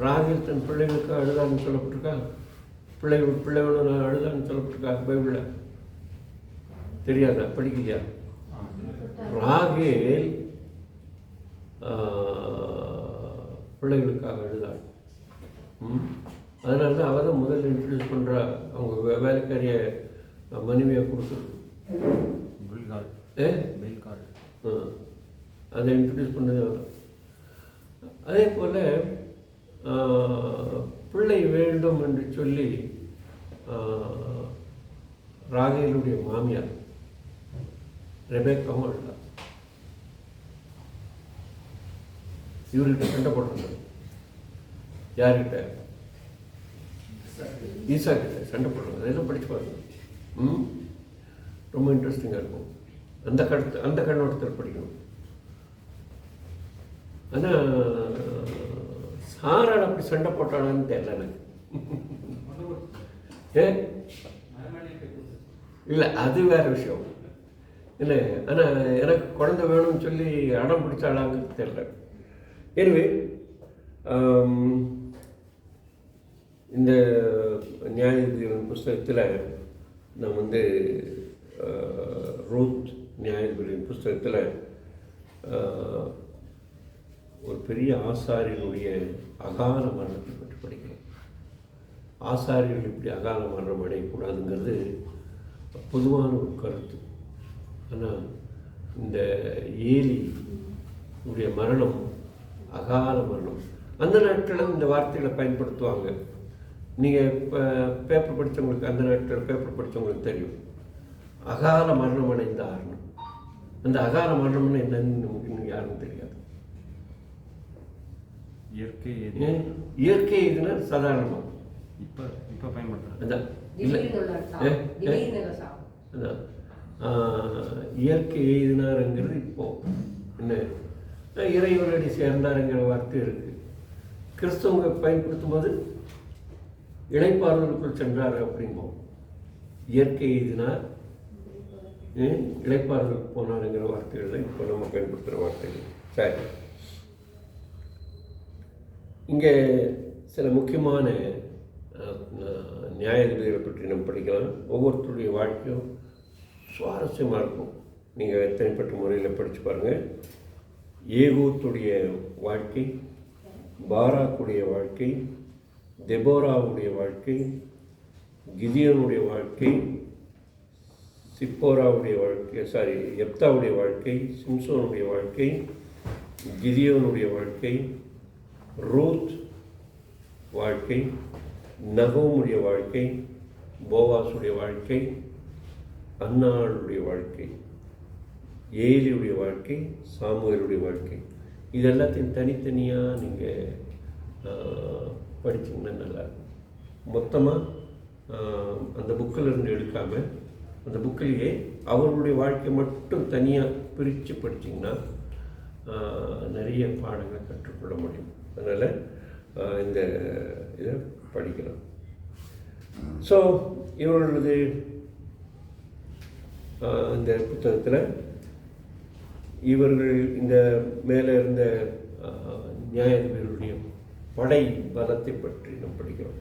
A: ராகேல் தன் பிள்ளைகளுக்கு அழுதான்னு சொல்லப்பட்டிருக்கா? பிள்ளைகளும் அழுதான்னு சொல்லப்பட்டிருக்கா பைபிளில்? தெரியாதா? படிக்கலையா? ராகேல் பிள்ளைகளுக்காக எழுதாள். அதனால தான் அவள் தான் முதல்ல இன்ட்ரடியூஸ் பண்ணுறா. அவங்க வேலைக்காரிய மனைவியாக கொடுக்குறது. அதை இன்ட்ரடியூஸ் பண்ணது அவர். அதே போல் பிள்ளை வேண்டும் என்று சொல்லி ராகேலுடைய மாமியார் ரெபேக்காவும் எழுதார். இவர்கிட்ட சண்டை போட்டிருந்தார். யார்கிட்ட? ஈசா கிட்ட சண்டை போடுறாங்க. அதெல்லாம் படிச்சு பாருங்க. ரொம்ப இன்ட்ரெஸ்டிங்காக இருக்கும். அந்த கண்ணோட்டத்தில் படிக்கணும். ஆனால் சாரால் அப்படி சண்டை போட்டானான்னு தெரியல எனக்கு. இல்லை, அது வேற விஷயம் இல்லை. ஆனால் எனக்கு குழந்தை வேணும்னு சொல்லி அடம் பிடிச்சாளாங்கிறது தெரியல. எனவே இந்த நியாயாதிபதிகளின் புஸ்தகத்தில் நான் வந்து ரூத் நியாயாதிபதிகளின் புஸ்தகத்தில் ஒரு பெரிய ஆசாரியனுடைய அகால மரணத்தை பற்றி படிக்கிறோம். ஆசாரியர்கள் இப்படி அகால மரணம் அடையக்கூடாதுங்கிறது பொதுவான ஒரு கருத்து. ஆனால் இந்த ஏலியுடைய மரணம் அகால மரணம். அந்த நாட்களில் இந்த வார்த்தைகளை பயன்படுத்துவாங்க. நீங்கள் இப்போ பேப்பர் படித்தவங்களுக்கு, அந்த நாட்களில் பேப்பர் படித்தவங்களுக்கு தெரியும். அகால மரணம் அடைந்தார்னு. அந்த அகால மரணம்னு என்னன்னு நமக்கு இன்னும் யாருக்கும் தெரியாது. இயற்கை எதுனா சாதாரணமாக
B: இப்போ பயன்படுத்துகிறேன்.
A: அதான் அதான் இயற்கை எய்தினாருங்கிறது இப்போ என்ன இறைவனடி சேர்ந்தாருங்கிற வார்த்தை இருக்குது. கிறிஸ்தவங்க பயன்படுத்தும் போது இளைப்பாறுதலுக்குள் சென்றார் அப்படிம்போம். இயற்கை எய்தினார், இளைப்பாறுதலுக்கு போனாருங்கிற வார்த்தைகள் இப்போ நம்ம பயன்படுத்துகிற வார்த்தைகள். சரி, இங்கே சில முக்கியமான நியாயாதிபதிகளை பற்றி நம்ம படிக்கலாம். ஒவ்வொருத்தருடைய வாழ்க்கையும் சுவாரஸ்யமாக இருக்கும். நீங்கள் தனிப்பட்ட முறையில் படித்து பாருங்கள். ஏகூத்துடைய வாழ்க்கை, பாராக்குடைய வாழ்க்கை, தெபோராவுடைய வாழ்க்கை, கிதியோனுடைய வாழ்க்கை, சிப்போராவுடைய வாழ்க்கை, எப்தாவுடைய வாழ்க்கை, சிம்சோனுடைய வாழ்க்கை, கிதியோனுடைய வாழ்க்கை, ரூத் வாழ்க்கை, நகோமுடைய வாழ்க்கை, போவாசுடைய வாழ்க்கை, அன்னாளுடைய வாழ்க்கை, ஏலியுடைய வாழ்க்கை, சாமுவேலுடைய வாழ்க்கை. இது எல்லாத்தையும் தனித்தனியாக நீங்கள் படித்தீங்கன்னா நல்லாயிருக்கும். மொத்தமாக அந்த புக்கில் இருந்து எடுக்காமல் அந்த புக்கிலேயே அவர்களுடைய வாழ்க்கை மட்டும் தனியாக பிரித்து படித்தீங்கன்னா நிறைய பாடங்களை கற்றுக்கொள்ள முடியும். அதனால் இந்த இதை படிக்கலாம். ஸோ இவர்களது இந்த புத்தகத்தில் இவர்கள் இந்த மேலே இருந்த நியாயாதிபதிகளுடைய படை பலத்தை பற்றி நாம் படிக்கிறோம்.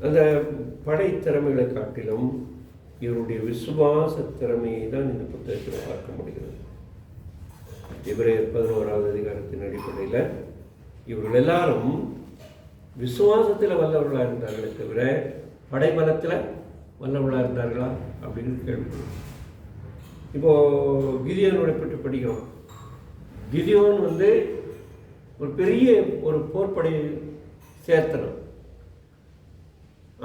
A: அந்த படை திறமைகளை காட்டிலும் இவருடைய விசுவாச திறமையை தான் இந்த புத்தகத்தில் பார்க்க முடிகிறது. எபிரேயர் 11வது அதிகாரத்தின் அடிப்படையில் இவர்கள் எல்லாரும் விசுவாசத்தில் வல்லவர்களாக இருந்தார்களே தவிர படைபலத்தில் வல்லவர்களாக இருந்தார்களா அப்படின்னு கேள்வி. இப்போது கிதியோனை பற்றி படிக்கிறோம். கிதியோன் வந்து ஒரு பெரிய ஒரு போர்ப்படையை சேர்த்தணும்.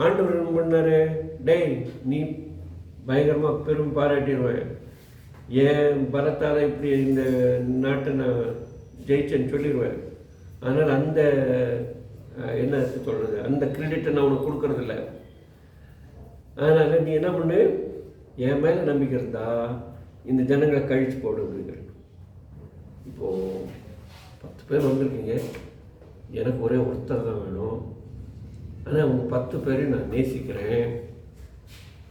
A: ஆண்டவர் என்ன பண்ணாரு? டேய், நீ பயங்கரமாக பெரும் பாராட்டிடுவேன், ஏன் பலத்தால் இப்படி இந்த நாட்டை நான் ஜெயிச்சேன்னு சொல்லிடுவேன். அதனால் அந்த என்ன சொல்கிறது, அந்த கிரெடிட்டை நான் உனக்கு கொடுக்கறதில்ல. அதனால் நீ என்ன பண்ணு, என் மேலே நம்பிக்கை இருந்தா இந்த ஜனங்களை கழிச்சு போடு அப்படிங்கிற. இப்போது 10 பேர் வந்திருக்கீங்க, எனக்கு ஒரே ஒருத்தர் தான் வேணும். ஆனால் உங்கள் 10 பேரையும் நான் நேசிக்கிறேன்,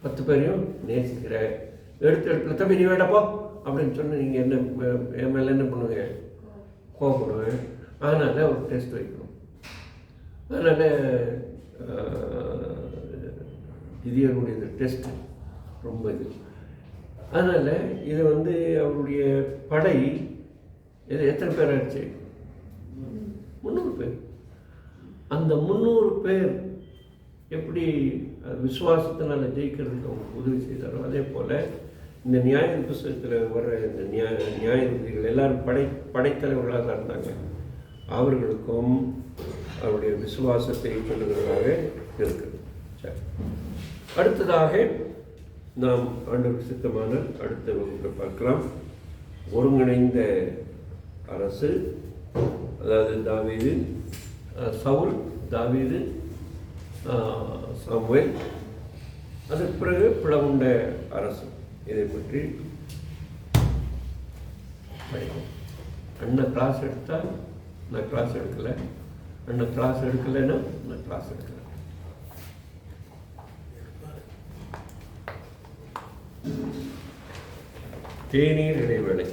A: 10 பேரையும் நேசிக்கிறேன். எடுத்துல தம்பி நீ வேண்டாப்போ அப்படின்னு சொன்ன நீங்கள் என்ன என் மேலே என்ன பண்ணுவேன்? கோபப்படுவேன். அதனால் ஒரு டெஸ்ட் வைக்கணும். அதனால் இது என்னுடைய டெஸ்ட்டு ரொம்ப இது. அதனால் இது வந்து அவருடைய படை இது எத்தனை பேர் ஆச்சு? 300 பேர். அந்த 300 பேர் எப்படி விசுவாசத்தினால ஜெயிக்கிறதுக்கு அவங்க உதவி செய்தாரோ, அதே போல் இந்த நியாய புஸ்தகத்தில் வர்ற இந்த நியாயாதிபதிகள் எல்லாரும் படைத்தலைவர்களாக தான் இருந்தாங்க. அவர்களுக்கும் அவருடைய விசுவாசத்தை சொல்லுகிறதாக இருக்குது. சரி, அடுத்ததாக நாம் ஆண்டவருக்கு சித்தமான அடுத்த வகுப்பில் பார்க்கலாம். ஒருங்கிணைந்த அரசு, அதாவது தாவீது, சவுல், தாவீது, சாமுவேல், அதற்கு பிறகு பிளவுண்ட அரசு. இதை பற்றி படிக்கும். அண்ணன் கிளாஸ் எடுத்தால் நான் கிளாஸ் எடுக்கலை, அண்ணன் கிளாஸ் எடுக்கலைன்னா நான் கிளாஸ் எடுக்கலை. தேநீர் இடைவேளை.